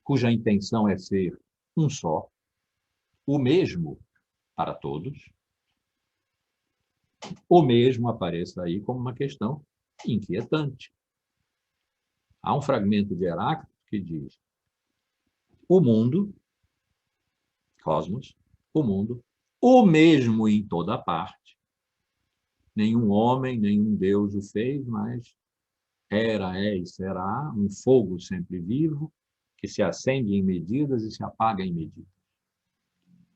cuja intenção é ser um só, o mesmo para todos, o mesmo apareça aí como uma questão inquietante. Há um fragmento de Heráclito que diz: o mundo, cosmos, o mundo, o mesmo em toda parte. Nenhum homem, nenhum Deus o fez, mas era, é e será um fogo sempre vivo que se acende em medidas e se apaga em medidas.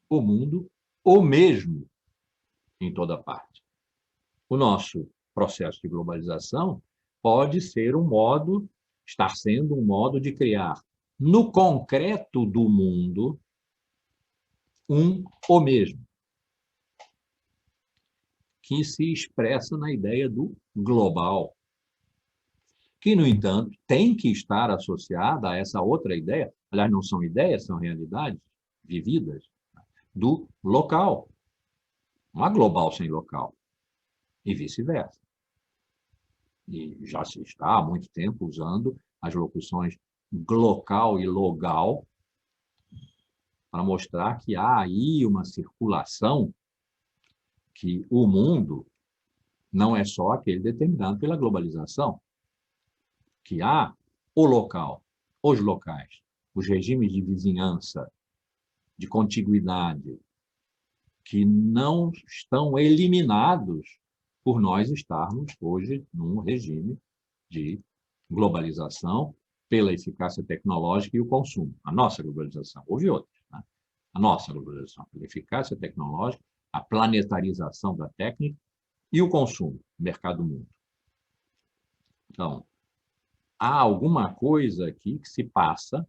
O mundo, ou mesmo em toda parte. O nosso processo de globalização pode ser estar sendo um modo de criar, no concreto do mundo, o mesmo, que se expressa na ideia do global, que, no entanto, tem que estar associada a essa outra ideia, aliás, não são ideias, são realidades vividas, do local. Não há global sem local, e vice-versa. E já se está há muito tempo usando as locuções glocal e logal para mostrar que há aí uma circulação, que o mundo não é só aquele determinado pela globalização, que há o local, os locais, os regimes de vizinhança, de contiguidade, que não estão eliminados por nós estarmos hoje num regime de globalização pela eficácia tecnológica e o consumo. A nossa globalização, houve outras, né? A nossa globalização, pela eficácia tecnológica, a planetarização da técnica e o consumo, mercado mundo. Então, há alguma coisa aqui que se passa,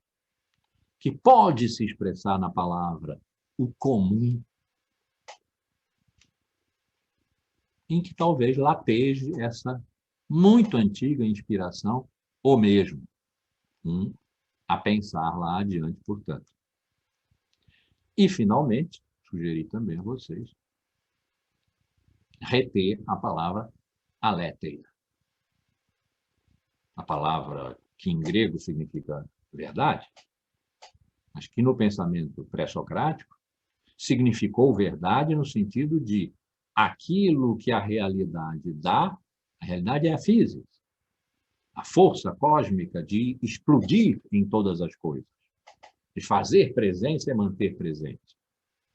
que pode se expressar na palavra o comum, em que talvez lateje essa muito antiga inspiração, ou mesmo a pensar lá adiante, portanto. E, finalmente, sugeri também a vocês reter a palavra aletheia. A palavra que em grego significa verdade, mas que no pensamento pré-socrático significou verdade no sentido de aquilo que a realidade dá, a realidade é a física, a força cósmica de explodir em todas as coisas, de fazer presente e manter presente.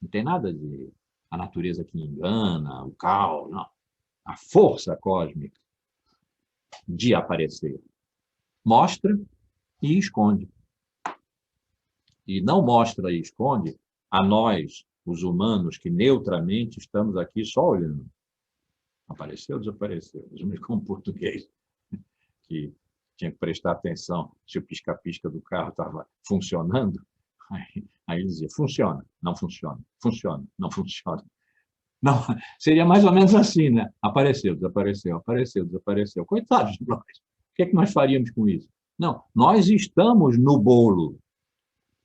Não tem nada de a natureza que engana, o caos, não. A força cósmica de aparecer mostra e esconde. E não mostra e esconde a nós, os humanos, que neutramente estamos aqui só olhando. Apareceu, desapareceu. Mesmo com o português, que tinha que prestar atenção se o pisca-pisca do carro estava funcionando. Aí ele dizia, funciona, não funciona, funciona, não funciona. Não, seria mais ou menos assim, né? Apareceu, desapareceu, apareceu, desapareceu. Coitados de nós. O que é que nós faríamos com isso? Não, nós estamos no bolo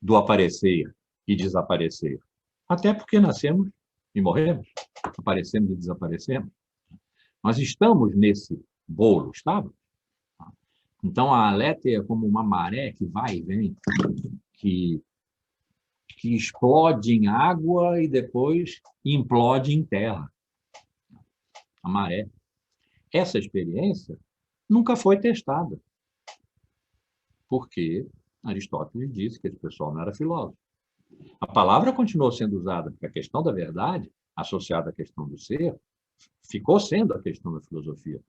do aparecer e desaparecer. Até porque nascemos e morremos, aparecemos e desaparecemos. Nós estamos nesse bolo, estamos? Então, a aletheia é como uma maré que vai e vem, que explode em água e depois implode em terra. A maré. Essa experiência nunca foi testada, porque Aristóteles disse que esse pessoal não era filósofo. A palavra continuou sendo usada, porque a questão da verdade, associada à questão do ser, ficou sendo a questão da filosofia,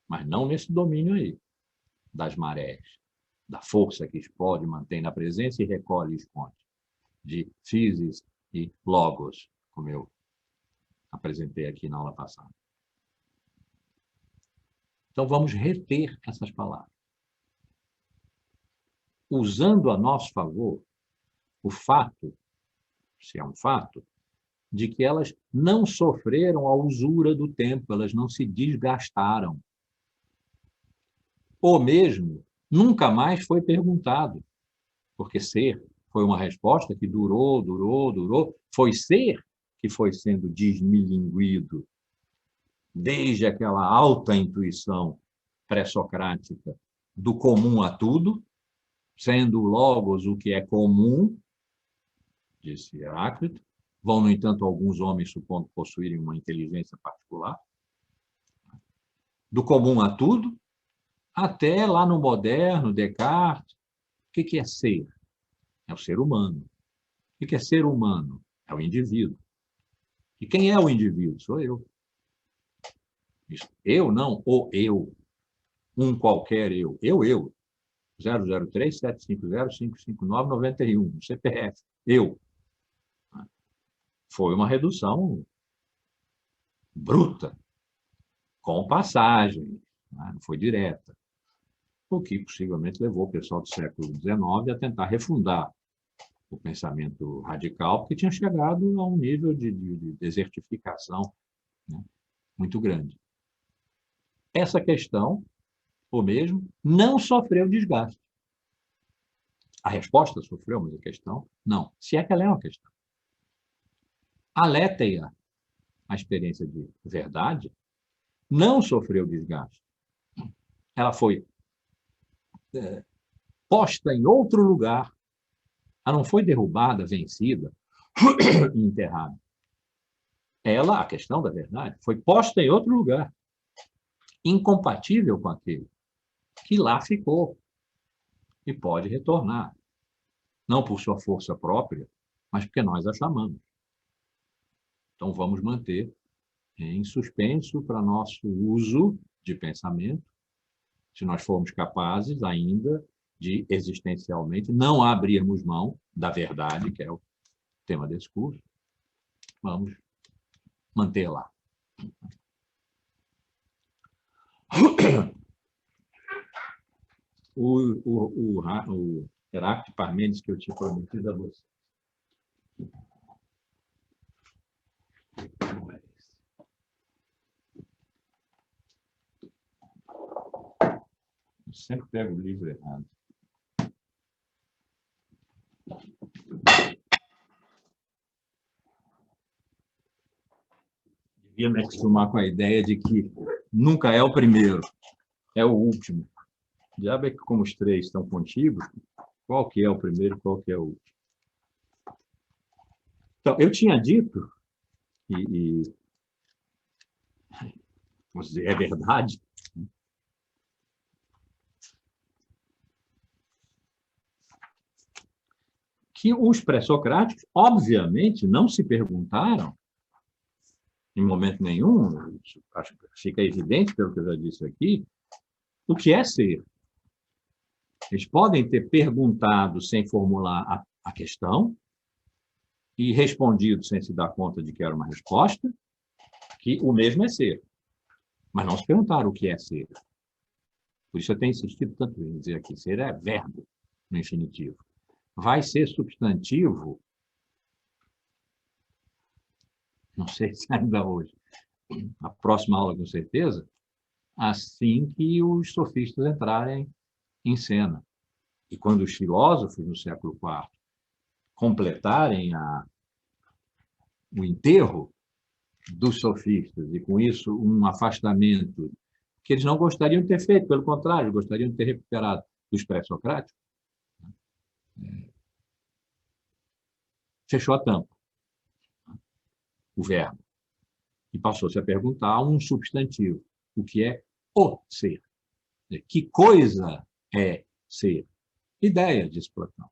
mas não nesse domínio aí, das marés, da força que explode, mantém na presença e recolhe e esconde, de physis e logos, como eu apresentei aqui na aula passada. Então, vamos reter essas palavras. Usando a nosso favor o fato, se é um fato, de que elas não sofreram a usura do tempo, elas não se desgastaram. Ou mesmo, nunca mais foi perguntado, porque ser foi uma resposta que durou, durou, durou. Foi ser que foi sendo desmilinguido desde aquela alta intuição pré-socrática do comum a tudo, sendo logos o que é comum, disse Heráclito. Vão, no entanto, alguns homens supondo possuírem uma inteligência particular. Do comum a tudo, até lá no moderno, Descartes. O que é ser? É o ser humano. O que é ser humano? É o indivíduo. E quem é o indivíduo? Sou eu. Eu não o eu. Um qualquer eu. Eu. 003-750-559-91, CPF, eu. Foi uma redução bruta, com passagem, não foi direta, o que possivelmente levou o pessoal do século XIX a tentar refundar o pensamento radical, porque tinha chegado a um nível de desertificação, né, muito grande. Essa questão, ou mesmo, não sofreu desgaste. A resposta sofreu, mas a questão, não. Se é que ela é uma questão. A Aletheia, a experiência de verdade, não sofreu desgaste. Ela foi posta em outro lugar. Ela não foi derrubada, vencida e enterrada. Ela, a questão da verdade, foi posta em outro lugar, incompatível com aquele, que lá ficou e pode retornar. Não por sua força própria, mas porque nós a chamamos. Então, vamos manter em suspenso para nosso uso de pensamento, se nós formos capazes ainda de, existencialmente, não abrirmos mão da verdade, que é o tema desse curso, vamos manter lá. O Heráclito Parmênides que eu tinha prometido a você. Eu sempre pego o livro errado. Devia me acostumar com a ideia de que nunca é o primeiro, é o último. Já vê que como os três estão contíguos, qual que é o primeiro e qual que é o último. Então, eu tinha dito, e vamos dizer, é verdade, que os pré-socráticos, obviamente, não se perguntaram, em momento nenhum, acho que fica evidente pelo que eu já disse aqui, o que é ser. Eles podem ter perguntado sem formular a questão e respondido sem se dar conta de que era uma resposta, que o mesmo é ser. Mas não se perguntaram o que é ser. Por isso eu tenho insistido tanto em dizer aqui, ser é verbo no infinitivo. Vai ser substantivo, não sei se ainda hoje, a próxima aula com certeza, assim que os sofistas entrarem em cena. E quando os filósofos, no século IV, completarem o enterro dos sofistas, e com isso um afastamento que eles não gostariam de ter feito, pelo contrário, gostariam de ter recuperado dos pré-socráticos, fechou a tampa, o verbo, e passou-se a perguntar um substantivo, o que é o ser. Que coisa é ser? Ideia, disse Platão.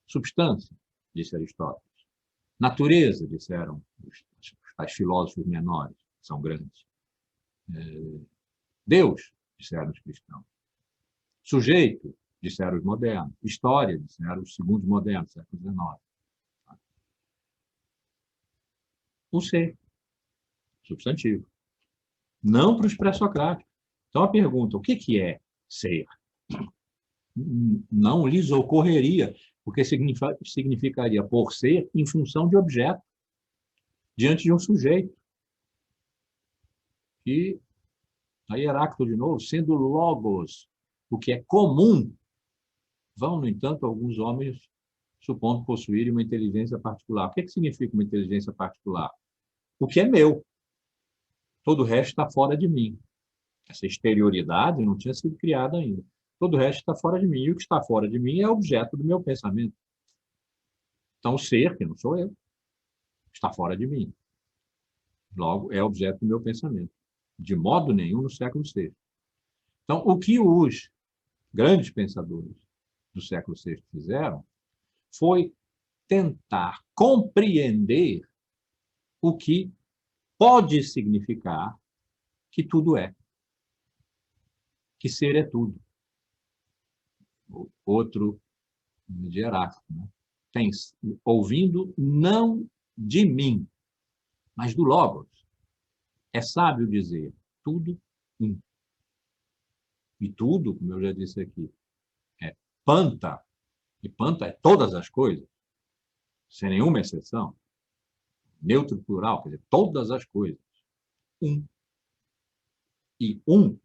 Substância, disse Aristóteles. Natureza, disseram os filósofos menores, que são grandes. Deus, disseram os cristãos. Sujeito, disseram os modernos. História, disseram os segundos modernos, século XIX. O ser, substantivo. Não para os pré-socráticos. Então, a pergunta, o que é ser? Não lhes ocorreria, porque significaria por ser em função de objeto, diante de um sujeito. E, aí Heráclito de novo, sendo logos, o que é comum, vão, no entanto, alguns homens supondo possuírem uma inteligência particular. O que significa uma inteligência particular? O que é meu. Todo o resto está fora de mim. Essa exterioridade não tinha sido criada ainda. Todo o resto está fora de mim. E o que está fora de mim é objeto do meu pensamento. Então, o ser, que não sou eu, está fora de mim. Logo, é objeto do meu pensamento. De modo nenhum no século VI. Então, o que os grandes pensadores do século VI fizeram foi tentar compreender o que pode significar que tudo é. Que ser é tudo. outro de Heráclito, né? Ouvindo não de mim, mas do Logos. É sábio dizer tudo um. E tudo, como eu já disse aqui, é panta, e panta é todas as coisas, sem nenhuma exceção. Neutro plural, quer dizer, todas as coisas. Um. E um,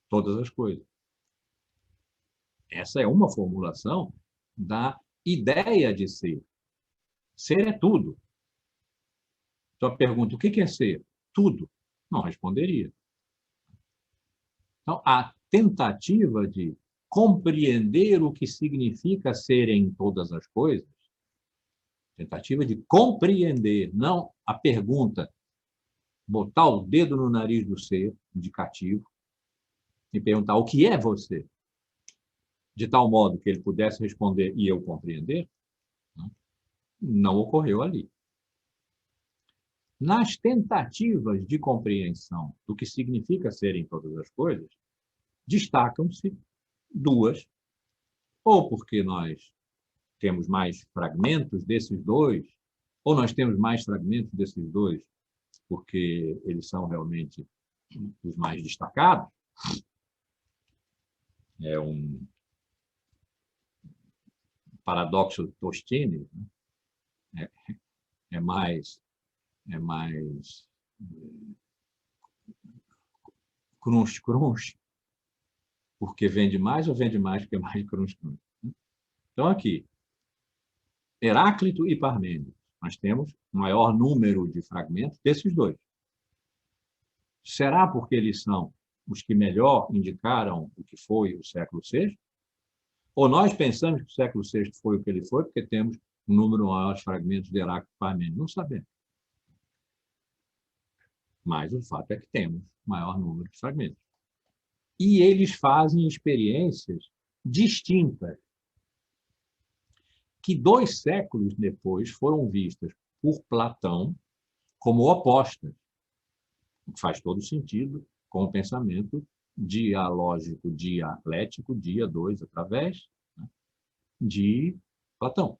todas as coisas. Essa é uma formulação da ideia de ser. Ser é tudo. Então, a pergunta, o que é ser? Tudo. Não responderia. Então, a tentativa de compreender o que significa ser em todas as coisas, tentativa de compreender, não a pergunta, botar o dedo no nariz do ser, indicativo, e perguntar o que é você, de tal modo que ele pudesse responder e eu compreender, não ocorreu ali. Nas tentativas de compreensão do que significa ser em todas as coisas, destacam-se duas, ou porque nós temos mais fragmentos desses dois, ou nós temos mais fragmentos desses dois porque eles são realmente os mais destacados. É um paradoxo Tostines, né? é mais crunch, porque vende mais ou vende mais porque é mais crunch. Então, aqui, Heráclito e Parmênides, nós temos o maior número de fragmentos desses dois. Será porque eles são os que melhor indicaram o que foi o século VI? Ou nós pensamos que o século VI foi o que ele foi porque temos um número maior de fragmentos de Heráclito e Parmênides? Não sabemos. Mas o fato é que temos maior número de fragmentos. E eles fazem experiências distintas, que 2 séculos depois foram vistas por Platão como opostas, o que faz todo sentido com o pensamento dialógico, dialético, dia 2, através, né, de Platão,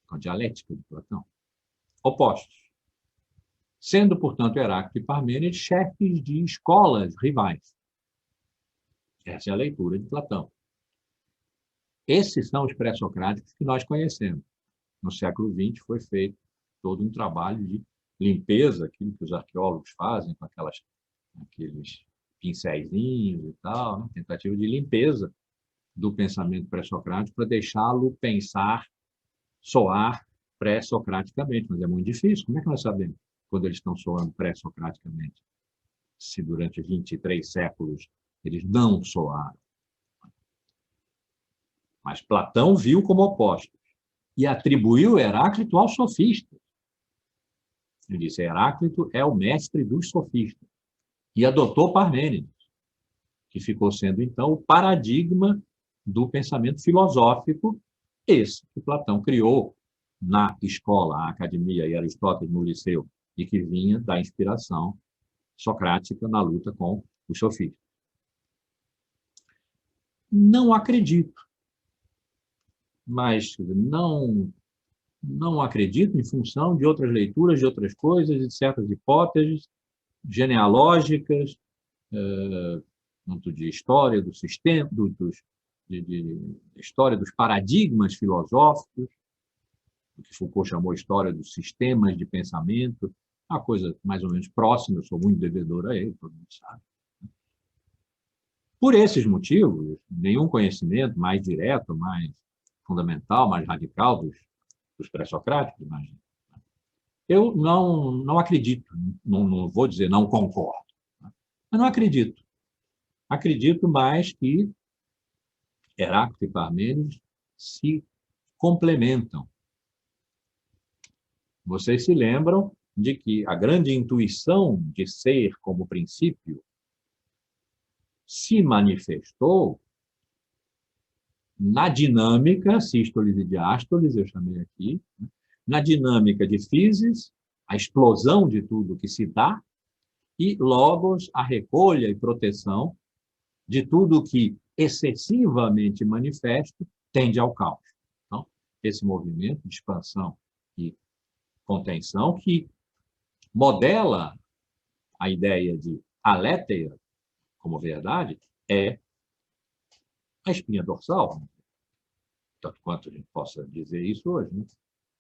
com a dialética de Platão. Opostos. Sendo, portanto, Heráclito e Parmênides chefes de escolas rivais. Essa é a leitura de Platão. Esses são os pré-socráticos que nós conhecemos. No século XX foi feito todo um trabalho de limpeza, aquilo que os arqueólogos fazem com aqueles pincéisinhos e tal, né? Tentativa de limpeza do pensamento pré-socrático para deixá-lo pensar, soar pré-socraticamente. Mas é muito difícil. Como é que nós sabemos quando eles estão soando pré-socraticamente? Se durante 23 séculos eles não soaram. Mas Platão viu como opostos e atribuiu Heráclito aos sofistas. Ele disse, Heráclito é o mestre dos sofistas. E adotou Parmênides, que ficou sendo, então, o paradigma do pensamento filosófico, esse que Platão criou na escola, a academia e Aristóteles no liceu, e que vinha da inspiração socrática na luta com os sofistas. Não acredito, mas não acredito em função de outras leituras, de outras coisas, de certas hipóteses genealógicas, de história do sistema, de história dos paradigmas filosóficos, o que Foucault chamou história dos sistemas de pensamento, uma coisa mais ou menos próxima, eu sou muito devedor a ele, todo mundo sabe. Por esses motivos, nenhum conhecimento mais direto, mais fundamental, mais radical dos pré-socráticos, imagina. Eu não acredito, não vou dizer não concordo, mas não acredito. Acredito mais que Heráclito e Parmênides se complementam. Vocês se lembram de que a grande intuição de ser como princípio se manifestou na dinâmica, sístoles e diástoles, eu chamei aqui, na dinâmica de physis, a explosão de tudo que se dá, e logos, a recolha e proteção de tudo que excessivamente manifesto tende ao caos. Então, esse movimento de expansão e contenção que modela a ideia de aletheia como verdade é a espinha dorsal, tanto quanto a gente possa dizer isso hoje, né?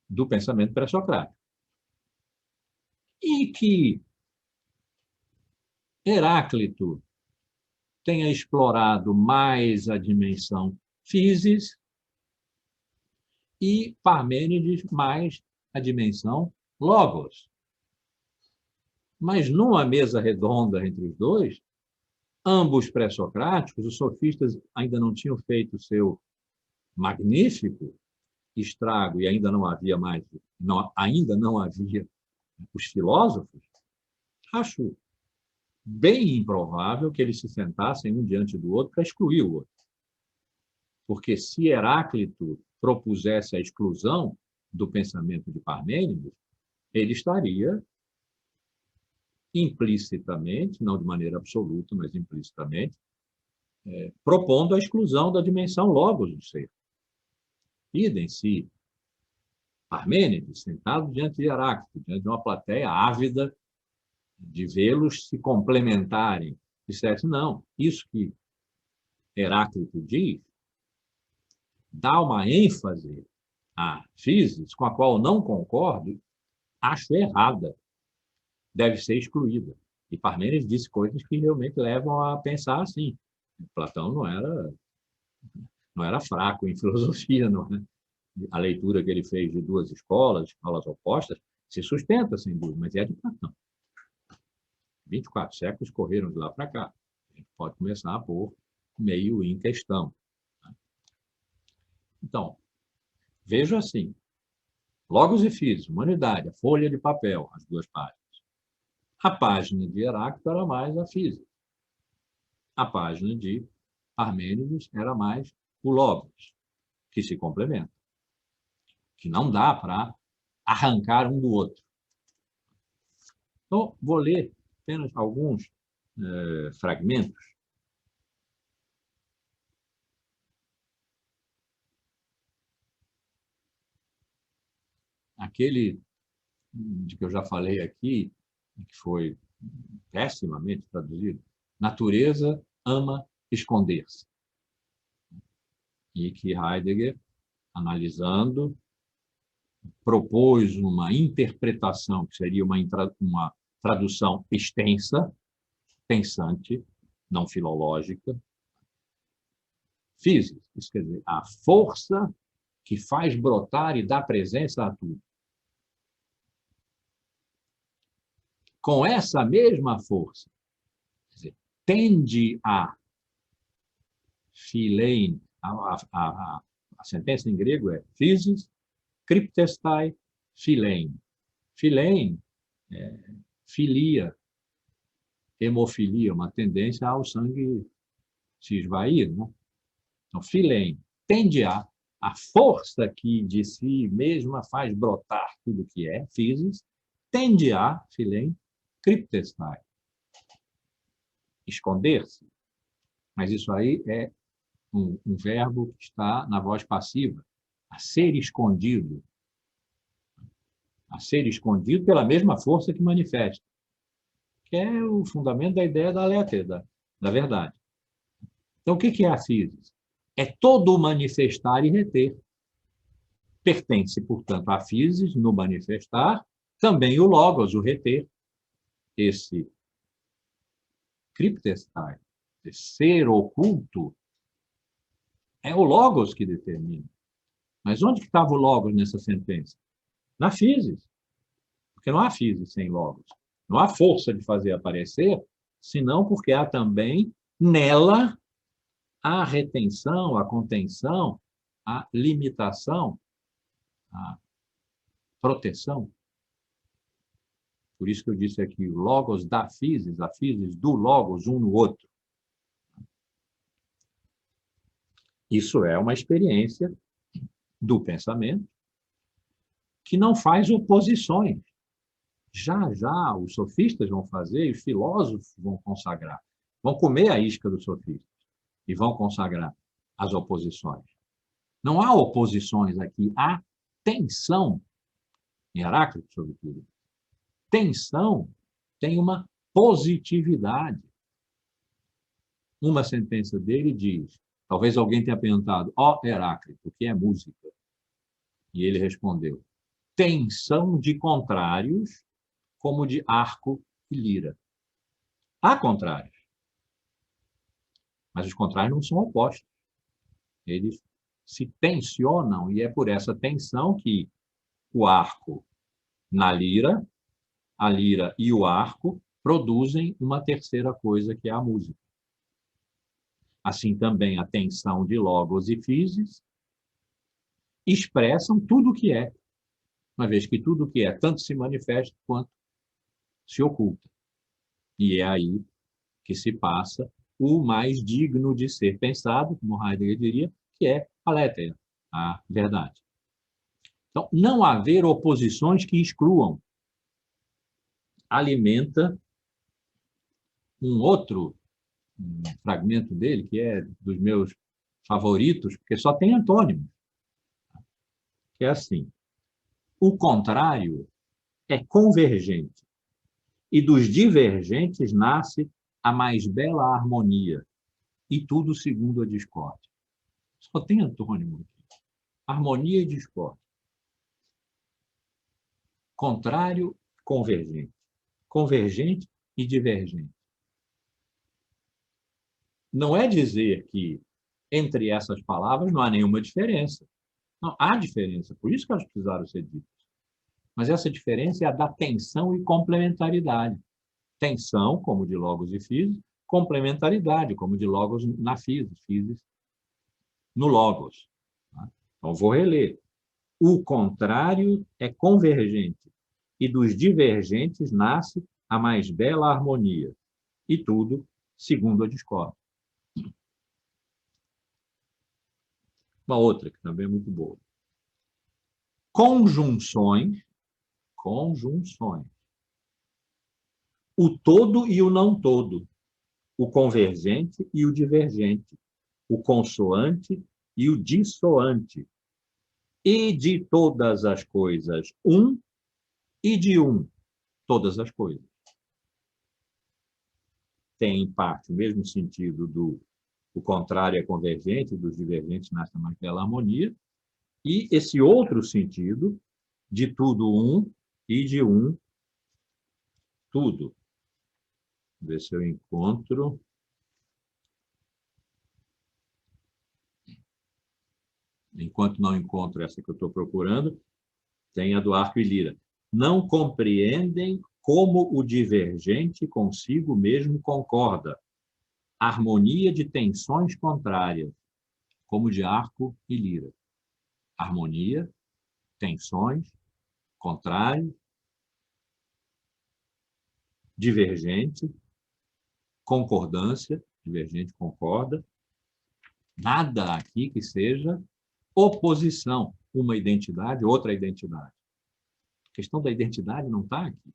Do pensamento pré-socrático. E que Heráclito tenha explorado mais a dimensão physis e Parmênides mais a dimensão logos. Mas numa mesa redonda entre os dois, ambos pré-socráticos, os sofistas ainda não tinham feito o seu magnífico estrago e ainda não havia os filósofos, acho bem improvável que eles se sentassem um diante do outro para excluir o outro. Porque se Heráclito propusesse a exclusão do pensamento de Parmênides, ele estaria implicitamente, não de maneira absoluta, mas implicitamente, propondo a exclusão da dimensão logos do ser. Idem se Parmênides, sentado diante de Heráclito, diante de uma plateia ávida de vê-los se complementarem, dissesse, não, isso que Heráclito diz dá uma ênfase à physis com a qual eu não concordo, acho errada, deve ser excluída. E Parmênides disse coisas que realmente levam a pensar assim. Platão não era fraco em filosofia, não é? A leitura que ele fez de duas escolas opostas, se sustenta, sem dúvida, mas é de Platão. 24 séculos correram de lá para cá. A gente pode começar a pôr meio em questão. Então, vejo assim, logos e physis, humanidade, a folha de papel, as duas páginas. A página de Heráclito era mais a physis. A página de Parmênides era mais o logos, que se complementam, que não dá para arrancar um do outro. Então, vou ler apenas alguns fragmentos. Aquele de que eu já falei aqui, que foi pessimamente traduzido, natureza ama esconder-se. E que Heidegger, analisando, propôs uma interpretação, que seria uma tradução extensa, pensante, não filológica, physis, isso quer dizer, a força que faz brotar e dá presença a tudo. Com essa mesma força, quer dizer, tende a philein, a sentença em grego é physis, cryptestai, philein. Philein é filia, hemofilia, uma tendência ao sangue se esvair, né? Então, philein tende a força que de si mesma faz brotar tudo que é, physis, tende a, philein, cryptestai, esconder-se. Mas isso aí é um verbo que está na voz passiva, a ser escondido. A ser escondido pela mesma força que manifesta, que é o fundamento da ideia da aletheia, da verdade. Então, o que é a physis? É todo o manifestar e reter. Pertence, portanto, à physis, no manifestar, também o logos, o reter. Esse cryptestai, esse ser oculto, é o logos que determina. Mas onde que estava o logos nessa sentença? Na physis. Porque não há physis sem logos. Não há força de fazer aparecer, senão porque há também nela a retenção, a contenção, a limitação, a proteção. Por isso que eu disse aqui, o logos da physis, a physis do logos, um no outro. Isso é uma experiência do pensamento que não faz oposições. Já, já, os sofistas vão fazer e os filósofos vão consagrar. Vão comer a isca dos sofistas. e vão consagrar as oposições. Não há oposições aqui, há tensão, em Heráclito, sobretudo. Tensão tem uma positividade. Uma sentença dele diz, talvez alguém tenha perguntado, Heráclito, o que é música? E ele respondeu, tensão de contrários, como de arco e lira. Há contrários, mas os contrários não são opostos. Eles se tensionam, e é por essa tensão que o arco na lira, a lira e o arco produzem uma terceira coisa, que é a música. Assim também a tensão de logos e physis expressam tudo o que é, uma vez que tudo o que é tanto se manifesta quanto se oculta. E é aí que se passa o mais digno de ser pensado, como Heidegger diria, que é a aletheia, a verdade. Então, não haver oposições que excluam alimenta um outro fragmento dele, que é dos meus favoritos, porque só tem antônimo, que é assim, o contrário é convergente, e dos divergentes nasce a mais bela harmonia, e tudo segundo a discórdia. Só tem antônimo aqui. Harmonia e discórdia. Contrário, convergente. Convergente e divergente. Não é dizer que entre essas palavras não há nenhuma diferença. Não, há diferença, por isso que elas precisaram ser ditas. Mas essa diferença é a da tensão e complementaridade. Tensão, como de logos e physis, complementaridade, como de logos na physis, physis no logos. Então, vou reler. O contrário é convergente, e dos divergentes nasce a mais bela harmonia, e tudo segundo a discórdia. Uma outra, que também é muito boa. Conjunções. O todo e o não todo. O convergente e o divergente. O consoante e o dissoante. E de todas as coisas, e de todas as coisas. Tem, em parte, o mesmo sentido do o contrário é convergente, dos divergentes nasce a mais bela harmonia, e esse outro sentido, de tudo e de tudo. Vou ver se eu encontro. Enquanto não encontro essa que eu estou procurando, tem a do arco e lira. Não compreendem como o divergente consigo mesmo concorda. Harmonia de tensões contrárias, como de arco e lira. Harmonia, tensões, contrários, divergente, concordância, divergente concorda. Nada aqui que seja oposição, uma identidade, outra identidade. A questão da identidade não está aqui.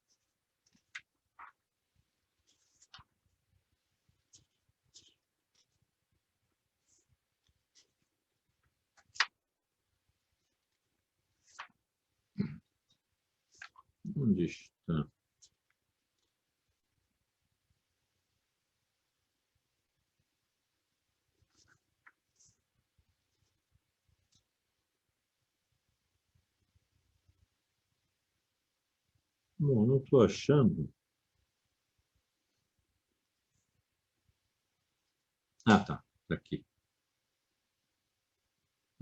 Onde está? Não estou achando. Ah, tá. Está aqui.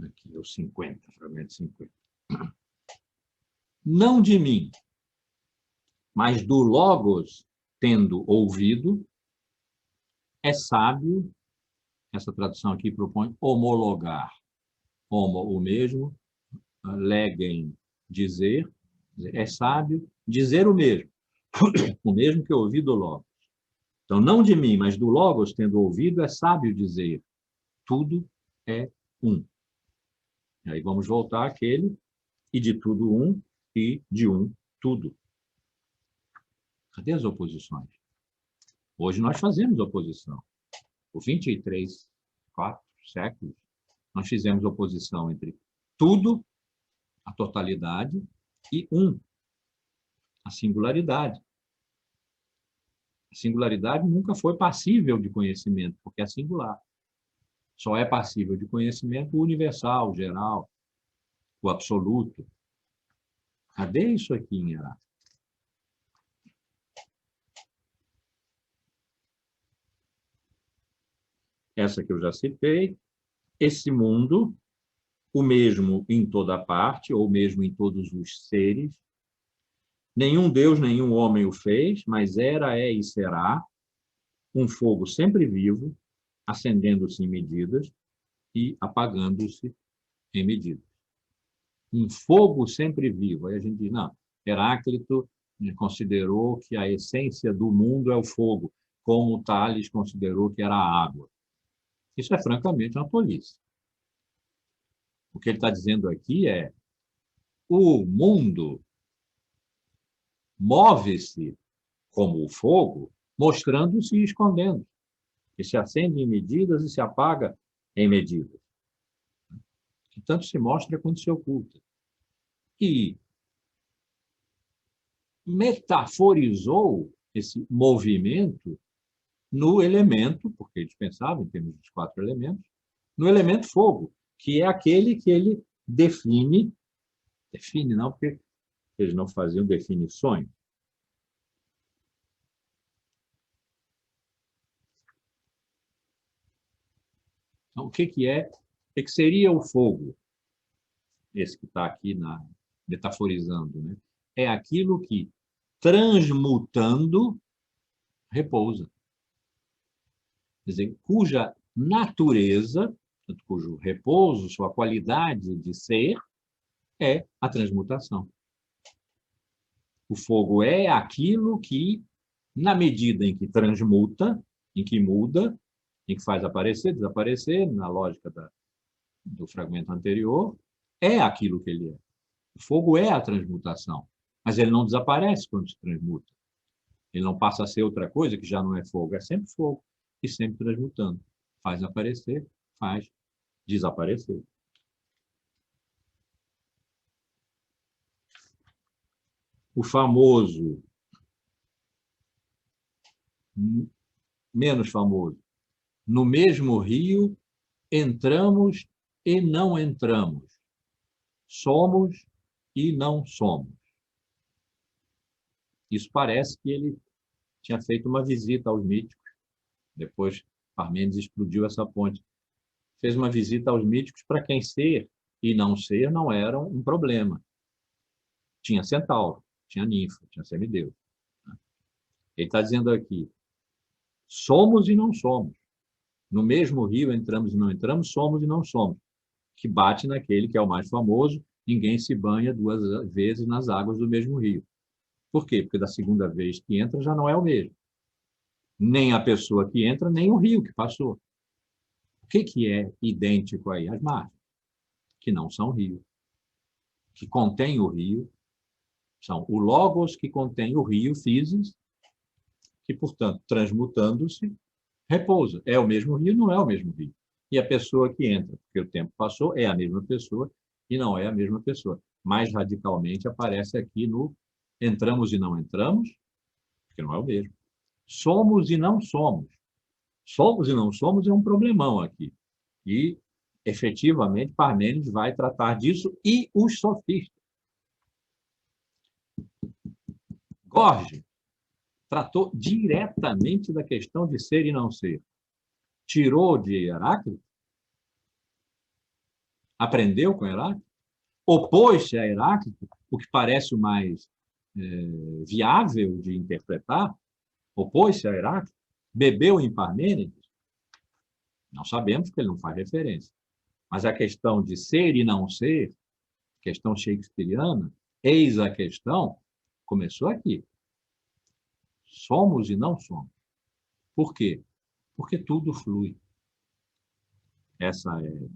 Aqui é o 50, fragmento 50. Não de mim, mas do Logos, tendo ouvido, é sábio, essa tradução aqui propõe homologar. Homo, o mesmo, legem, dizer, é sábio dizer o mesmo que ouvi do Logos. Então, não de mim, mas do Logos, tendo ouvido, é sábio dizer, tudo é um. E aí vamos voltar àquele, e de tudo e de tudo. Cadê as oposições? Hoje nós fazemos oposição. O 23 4 séculos, nós fizemos oposição entre tudo, a totalidade, e a singularidade. A singularidade nunca foi passível de conhecimento, porque é singular. Só é passível de conhecimento o universal, o geral, o absoluto. Cadê isso aqui em Heráclito? Essa que eu já citei. Esse mundo, o mesmo em toda parte, ou mesmo em todos os seres. Nenhum Deus, nenhum homem o fez, mas era, é e será um fogo sempre vivo, acendendo-se em medidas e apagando-se em medidas. Um fogo sempre vivo. Aí a gente diz, não, Heráclito considerou que a essência do mundo é o fogo, como Tales considerou que era a água. Isso é francamente uma tolice. O que ele está dizendo aqui é o mundo move-se como o fogo, mostrando-se e escondendo, que se acende em medidas e se apaga em medidas. Que tanto se mostra quanto se oculta. E metaforizou esse movimento no elemento, porque eles pensavam em termos dos 4 elementos, no elemento fogo, que é aquele que ele define não, porque eles não faziam definições. Então, o que seria o fogo? Esse que está aqui metaforizando, né? É aquilo que, transmutando, repousa. Quer dizer, cuja natureza, cujo repouso, sua qualidade de ser, é a transmutação. O fogo é aquilo que, na medida em que transmuta, em que muda, em que faz aparecer, desaparecer, na lógica do fragmento anterior, é aquilo que ele é. O fogo é a transmutação, mas ele não desaparece quando se transmuta. Ele não passa a ser outra coisa que já não é fogo, é sempre fogo e sempre transmutando. Faz aparecer, faz desaparecer. O famoso, menos famoso, no mesmo rio entramos e não entramos, somos e não somos. Isso parece que ele tinha feito uma visita aos míticos, depois Parmênides explodiu essa ponte. Fez uma visita aos míticos para quem ser e não ser não eram um problema. Tinha centauro, tinha ninfa, tinha semideus. Ele está dizendo aqui, somos e não somos. No mesmo rio entramos e não entramos, somos e não somos. Que bate naquele que é o mais famoso, ninguém se banha 2 vezes nas águas do mesmo rio. Por quê? Porque da segunda vez que entra já não é o mesmo. Nem a pessoa que entra, nem o rio que passou. O que é idêntico aí? As margens, que não são rio. Que contém o rio, são o logos que contém o rio, physis, que, portanto, transmutando-se, repousa. É o mesmo rio, não é o mesmo rio. E a pessoa que entra, porque o tempo passou, é a mesma pessoa e não é a mesma pessoa. Mais radicalmente aparece aqui no entramos e não entramos, porque não é o mesmo. Somos e não somos. Somos e não somos é um problemão aqui. E, efetivamente, Parmênides vai tratar disso e os sofistas. Gorgias tratou diretamente da questão de ser e não ser. Tirou de Heráclito, aprendeu com Heráclito, opôs-se a Heráclito, o que parece o mais viável de interpretar, opôs-se a Heráclito, bebeu em Parmênides, não sabemos porque ele não faz referência. Mas a questão de ser e não ser, questão shakespeariana, eis a questão, começou aqui. Somos e não somos. Por quê? Porque tudo flui. Essa é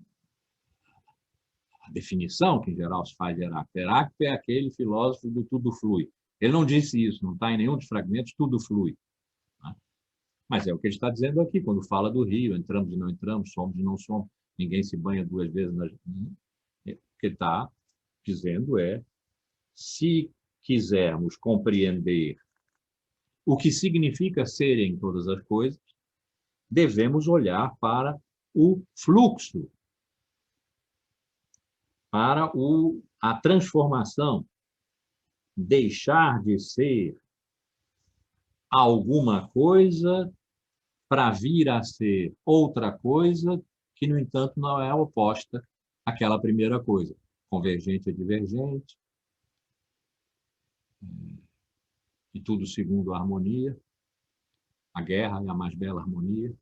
a definição que, em geral, se faz de Heráclito. Heráclito é aquele filósofo do tudo flui. Ele não disse isso, não está em nenhum dos fragmentos, tudo flui. Mas é o que ele está dizendo aqui, quando fala do rio, entramos e não entramos, somos e não somos, ninguém se banha duas vezes. O que ele está dizendo é, se quisermos compreender o que significa serem todas as coisas, devemos olhar para o fluxo, para a transformação, deixar de ser alguma coisa para vir a ser outra coisa, que, no entanto, não é oposta àquela primeira coisa. Convergente é divergente, e tudo segundo a harmonia. A guerra é a mais bela harmonia.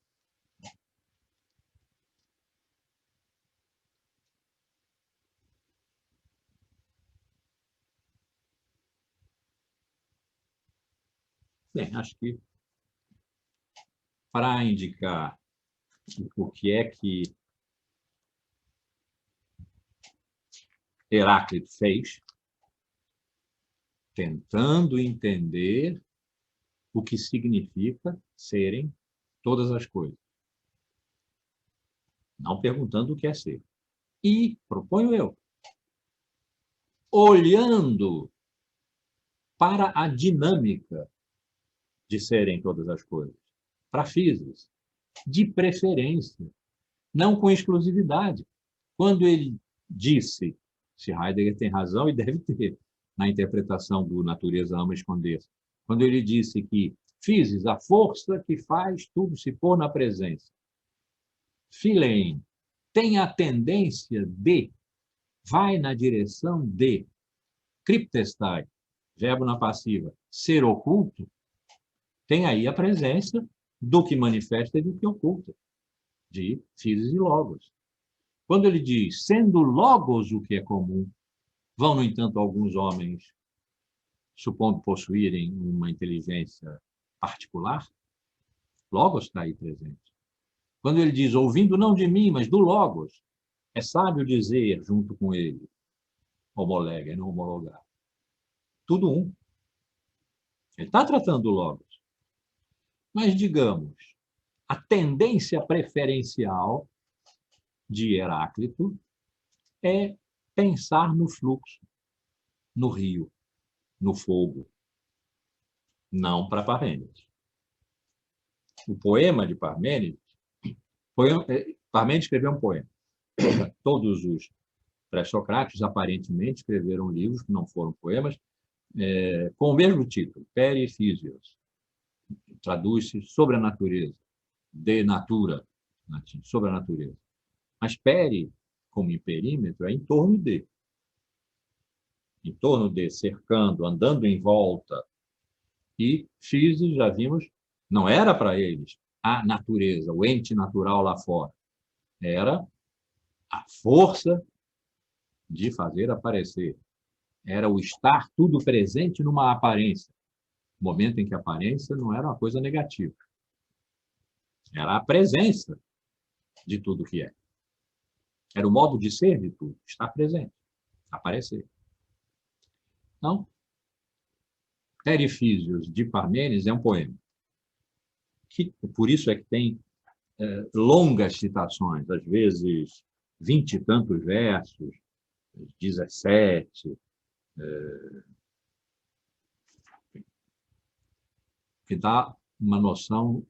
Bem, acho que para indicar o que é que Heráclito fez, tentando entender o que significa serem todas as coisas. Não perguntando o que é ser. E, proponho eu, olhando para a dinâmica de serem todas as coisas, para physis, de preferência, não com exclusividade. Quando ele disse, se Heidegger tem razão, e deve ter, na interpretação do Natureza Ama Esconder-se, quando ele disse que physis, a força que faz tudo se pôr na presença, philein, tem a tendência de, vai na direção de, cryptestai, verbo na passiva, ser oculto, tem aí a presença do que manifesta e do que oculta, de physis e logos. Quando ele diz, sendo logos o que é comum, vão, no entanto, alguns homens, supondo possuírem uma inteligência particular, logos está aí presente. Quando ele diz, ouvindo não de mim, mas do logos, é sábio dizer, junto com ele, homolega, não homologar. Tudo um. Ele está tratando do logos. Mas, digamos, a tendência preferencial de Heráclito é pensar no fluxo, no rio, no fogo, não para Parmênides. O poema de Parmênides, Parmênides escreveu um poema. Todos os pré-socráticos aparentemente escreveram livros que não foram poemas, com o mesmo título, Perifísios. Traduz-se sobre a natureza, de natura, latim, sobre a natureza. Mas peri, como em perímetro, é em torno de, cercando, andando em volta. E physis, já vimos, não era para eles a natureza, o ente natural lá fora. Era a força de fazer aparecer. Era o estar tudo presente numa aparência. Momento em que a aparência não era uma coisa negativa. Era a presença de tudo que é. Era o modo de ser de tudo, estar presente, aparecer. Então, Perifísios de Parmênides é um poema. Que, por isso é que tem longas citações, às vezes 20 e tantos versos, 17, que dá uma noção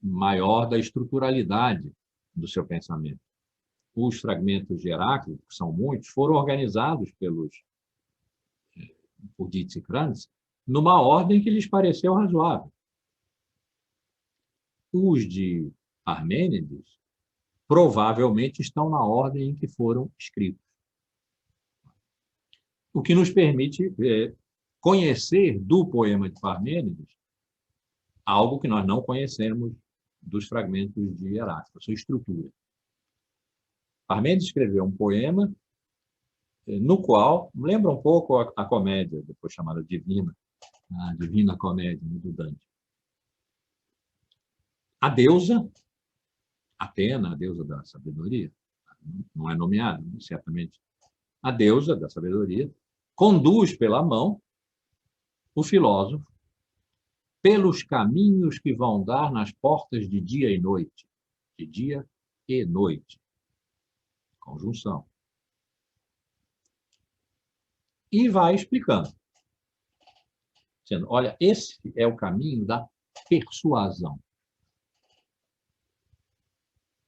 maior da estruturalidade do seu pensamento. Os fragmentos de Heráclito, que são muitos, foram organizados por Dietz e Krantz numa ordem que lhes pareceu razoável. Os de Parmênides provavelmente estão na ordem em que foram escritos. O que nos permite conhecer do poema de Parmênides algo que nós não conhecemos dos fragmentos de Heráclito, a sua estrutura. Parmênides escreveu um poema no qual, lembra um pouco a comédia, depois chamada Divina, a Divina Comédia do Dante. A deusa, Atena, a deusa da sabedoria, não é nomeada, certamente, a deusa da sabedoria, conduz pela mão o filósofo pelos caminhos que vão dar nas portas de dia e noite. De dia e noite. Conjunção. E vai explicando. Dizendo, olha, esse é o caminho da persuasão.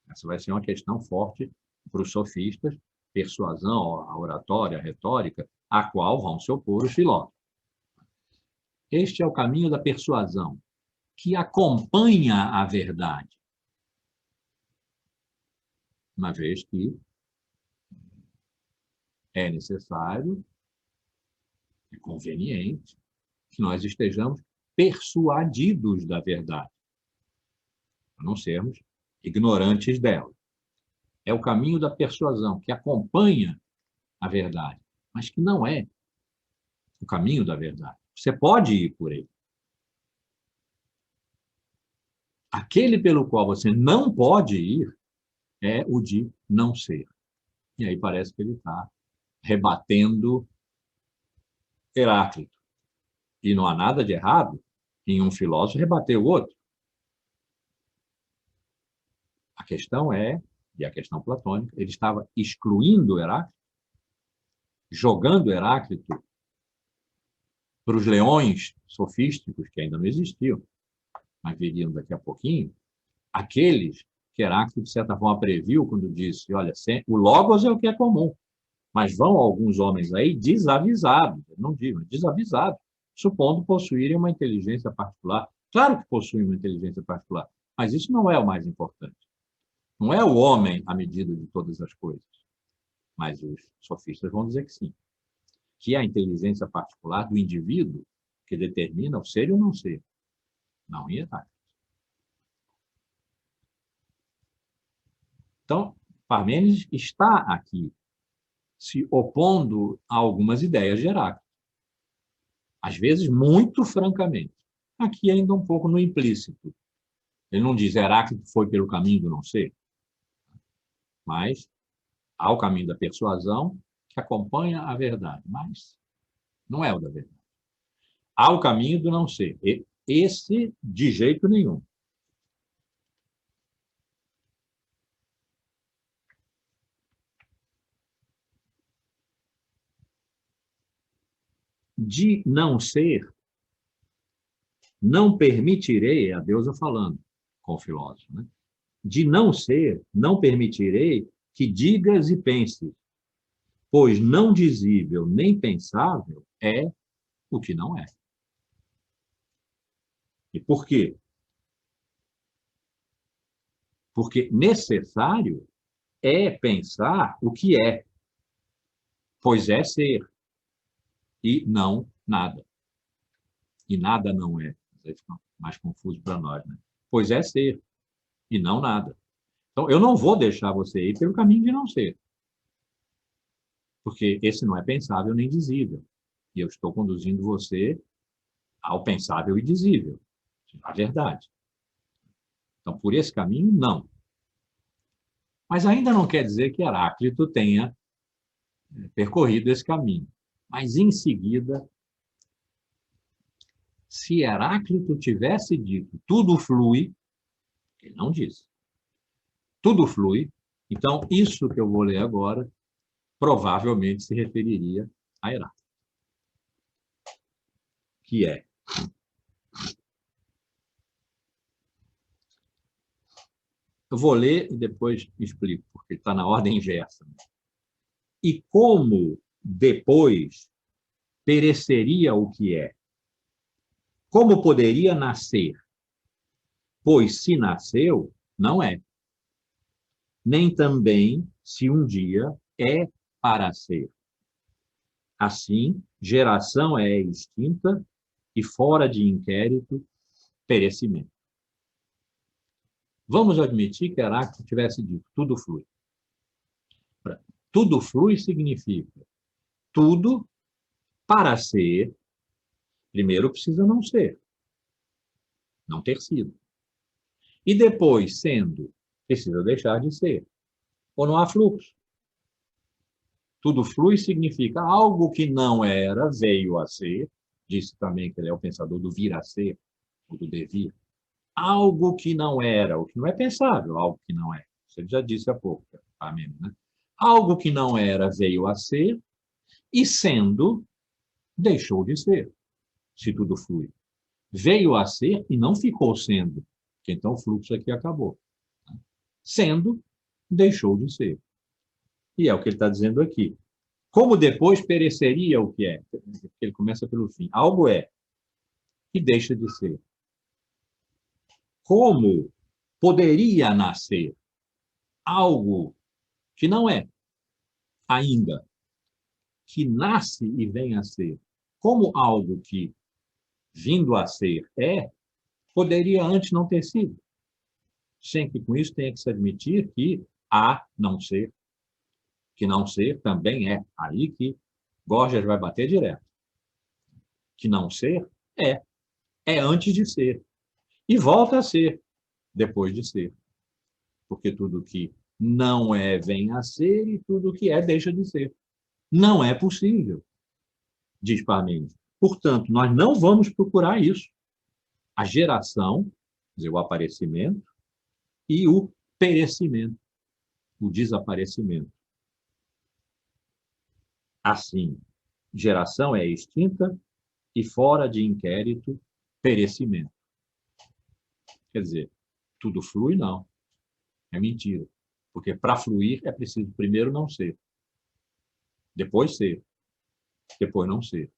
Essa vai ser uma questão forte para os sofistas, persuasão, a oratória, a retórica, a qual vão se opor os filósofos. Este é o caminho da persuasão, que acompanha a verdade. Uma vez que é necessário, é conveniente, que nós estejamos persuadidos da verdade, para não sermos ignorantes dela. É o caminho da persuasão, que acompanha a verdade, mas que não é o caminho da verdade. Você pode ir por ele. Aquele pelo qual você não pode ir é o de não ser. E aí parece que ele está rebatendo Heráclito. E não há nada de errado em um filósofo rebater o outro. A questão é, e a questão platônica, ele estava excluindo Heráclito, jogando Heráclito para os leões sofísticos, que ainda não existiam, mas viriam daqui a pouquinho, aqueles que Heráclito, de certa forma, previu quando disse, olha, o logos é o que é comum, mas vão alguns homens aí desavisados, não digo, desavisados, supondo possuírem uma inteligência particular. Claro que possuem uma inteligência particular, mas isso não é o mais importante. Não é o homem a medida de todas as coisas. Mas os sofistas vão dizer que sim. Que é a inteligência particular do indivíduo que determina o ser e o não ser. Não em Heráclito. Então, Parmênides está aqui se opondo a algumas ideias de Heráclito. Às vezes, muito francamente. Aqui ainda um pouco no implícito. Ele não diz Heráclito foi pelo caminho do não ser, mas há o caminho da persuasão que acompanha a verdade, mas não é o da verdade. Há o caminho do não ser. Esse, de jeito nenhum. De não ser, não permitirei, é a deusa falando com o filósofo, né? De não ser, não permitirei que digas e penses, pois não dizível nem pensável é o que não é. E por quê? Porque necessário é pensar o que é, pois é ser, e não nada. E nada não é. Aí fica mais confuso para nós, né? Pois é ser, e não nada. Então, eu não vou deixar você ir pelo caminho de não ser. Porque esse não é pensável nem dizível. E eu estou conduzindo você ao pensável e dizível, a verdade. Então, por esse caminho, não. Mas ainda não quer dizer que Heráclito tenha percorrido esse caminho. Mas, em seguida, se Heráclito tivesse dito tudo flui, ele não disse. Tudo flui, então isso que eu vou ler agora provavelmente se referiria a Heráclito. Que é: eu vou ler e depois explico, porque está na ordem inversa. E como depois pereceria o que é? Como poderia nascer? Pois se nasceu, não é. Nem também se um dia é para ser. Assim, geração é extinta e fora de inquérito, perecimento. Vamos admitir que Heráclito tivesse dito tudo flui. Tudo flui significa tudo para ser, primeiro precisa não ser, não ter sido. E depois, sendo, precisa deixar de ser. Ou não há fluxo. Tudo flui significa algo que não era, veio a ser. Disse também que ele é o pensador do vir a ser. ou do devir. Algo que não era, o que não é pensável, algo que não é. Você já disse há pouco, Parmênides, né? Algo que não era veio a ser, e sendo, deixou de ser, se tudo flui. Veio a ser e não ficou sendo, porque então o fluxo aqui acabou. Sendo, deixou de ser. E é o que ele está dizendo aqui. Como depois pereceria o que é? Ele começa pelo fim. Algo é e deixa de ser. Como poderia nascer algo que não é ainda, que nasce e vem a ser? Como algo que, vindo a ser, é, poderia antes não ter sido? Sem que com isso tenha que se admitir que há não ser, que não ser também é. Aí que Gorgias vai bater direto. Que não ser é antes de ser. E volta a ser depois de ser. Porque tudo que não é vem a ser e tudo que é deixa de ser. Não é possível, diz Parmênides. Portanto, nós não vamos procurar isso. A geração, quer dizer, o aparecimento, e o perecimento, o desaparecimento. Assim, geração é extinta e fora de inquérito, perecimento. Quer dizer, tudo flui? Não. É mentira. Porque para fluir é preciso primeiro não ser, depois ser, depois não ser.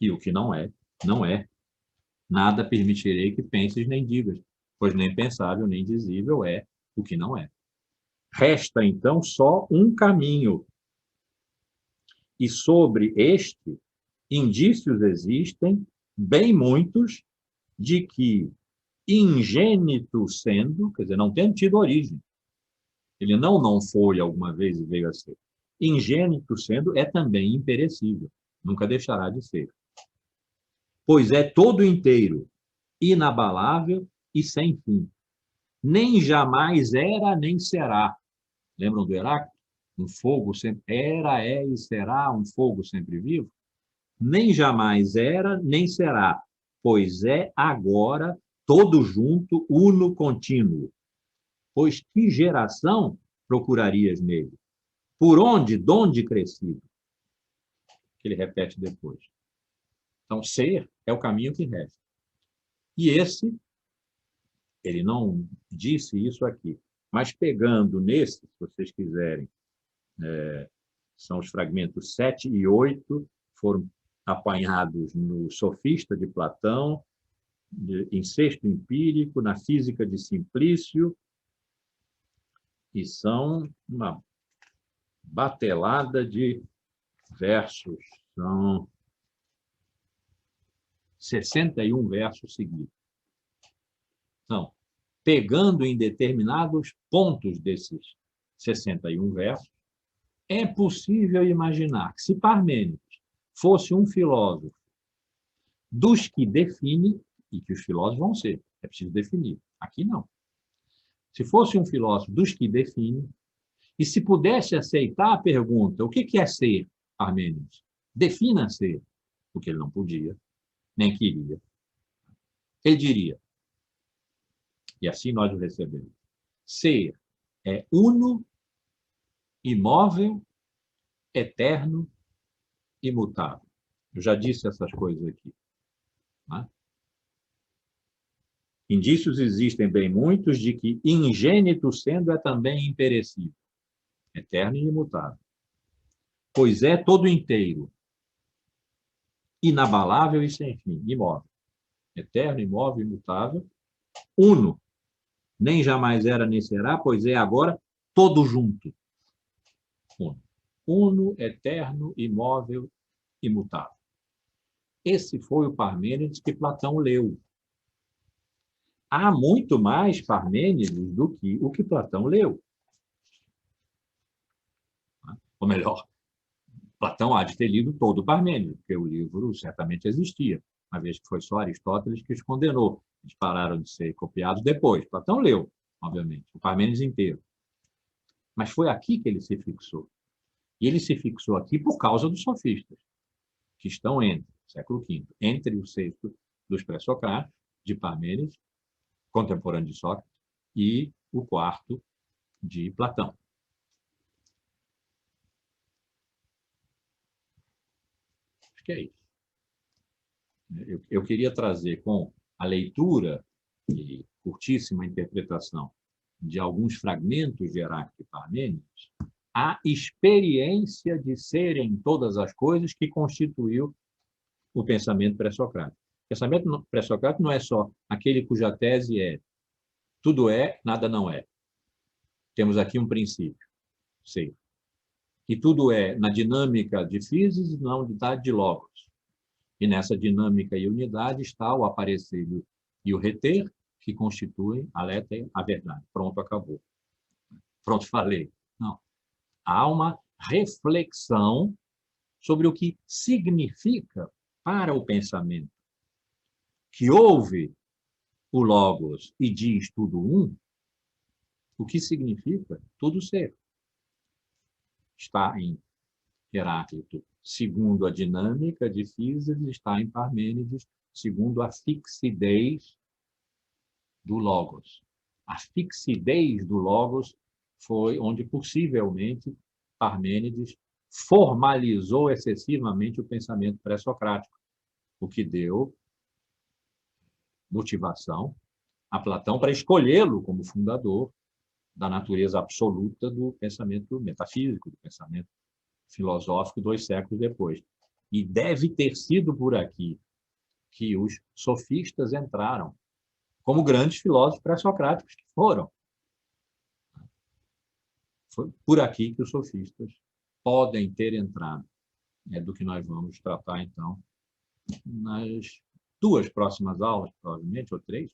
E o que não é, não é. Nada permitirei que penses nem digas, pois nem pensável nem dizível é o que não é. Resta, então, só um caminho. E sobre este, indícios existem, bem muitos, de que, ingênito sendo, quer dizer, não tendo tido origem, ele não foi alguma vez e veio a ser. Ingênito sendo é também imperecível, nunca deixará de ser. Pois é todo inteiro, inabalável e sem fim. Nem jamais era, nem será. Lembram do Heráclito? Um fogo sempre era, é e será, um fogo sempre vivo. Nem jamais era, nem será, pois é agora, todo junto, uno contínuo. Pois que geração procurarias nele? Por onde, donde crescido? Que ele repete depois. Então, ser é o caminho que resta. E esse, ele não disse isso aqui, mas pegando nesse, se vocês quiserem, são os fragmentos 7 e 8, foram apanhados no Sofista de Platão, em Sexto Empírico, na Física de Simplício, e são uma batelada de versos, são 61 versos seguidos. Então, pegando em determinados pontos desses 61 versos, é possível imaginar que se Parmênides fosse um filósofo dos que define, e que os filósofos vão ser, é preciso definir. Aqui não. Se fosse um filósofo dos que define, e se pudesse aceitar a pergunta, o que é ser, Parmênides? Defina ser, porque ele não podia, nem queria. Ele diria, e assim nós o recebemos, ser é uno, imóvel, eterno, imutável. Eu já disse essas coisas aqui. Né? Indícios existem bem muitos de que ingênito sendo é também imperecível, eterno e imutável. Pois é todo inteiro, inabalável e sem fim, imóvel. Eterno, imóvel, imutável, uno, nem jamais era nem será, pois é agora todo junto. Uno. Uno, eterno, imóvel, imutável. Esse foi o Parmênides que Platão leu. Há muito mais Parmênides do que o que Platão leu. Ou melhor, Platão há de ter lido todo o Parmênides, porque o livro certamente existia, uma vez que foi só Aristóteles que os condenou. Eles pararam de ser copiados depois. Platão leu, obviamente, o Parmênides inteiro. Mas foi aqui que ele se fixou. E ele se fixou aqui por causa dos sofistas, que estão entre, século V, entre o sexto dos pré-socráticos de Parmênides, contemporâneo de Sócrates, e o quarto de Platão. Acho que é isso. Eu queria trazer com a leitura e curtíssima interpretação de alguns fragmentos de Heráclito e Parmênides a experiência de serem todas as coisas que constituiu o pensamento pré-socrático. O pensamento pré-socrático não é só aquele cuja tese é tudo é, nada não é. Temos aqui um princípio, sei. E tudo é na dinâmica de physis e na unidade de logos. E nessa dinâmica e unidade está o aparecer e o reter, que constituem a letra e a verdade. Pronto, acabou. Pronto, falei. Não. Há uma reflexão sobre o que significa para o pensamento que ouve o logos e diz tudo um, o que significa tudo ser. Está em Heráclito, segundo a dinâmica de Físico, está em Parmênides, segundo a fixidez do logos. A fixidez do logos foi onde, possivelmente, Parmênides formalizou excessivamente o pensamento pré-socrático, o que deu motivação a Platão para escolhê-lo como fundador da natureza absoluta do pensamento metafísico, do pensamento filosófico 2 séculos depois. E deve ter sido por aqui que os sofistas entraram, como grandes filósofos pré-socráticos que foram. Foi por aqui que os sofistas podem ter entrado. É do que nós vamos tratar, então, nas 2 próximas aulas, provavelmente, ou 3,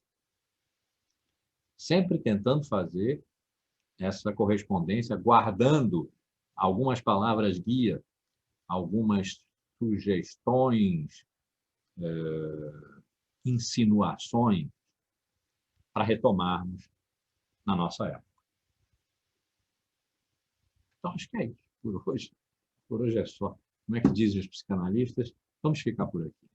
sempre tentando fazer essa correspondência, guardando algumas palavras guia, algumas sugestões, insinuações, para retomarmos na nossa época. Então, acho que é isso por hoje. Por hoje é só. Como é que dizem os psicanalistas? Vamos ficar por aqui.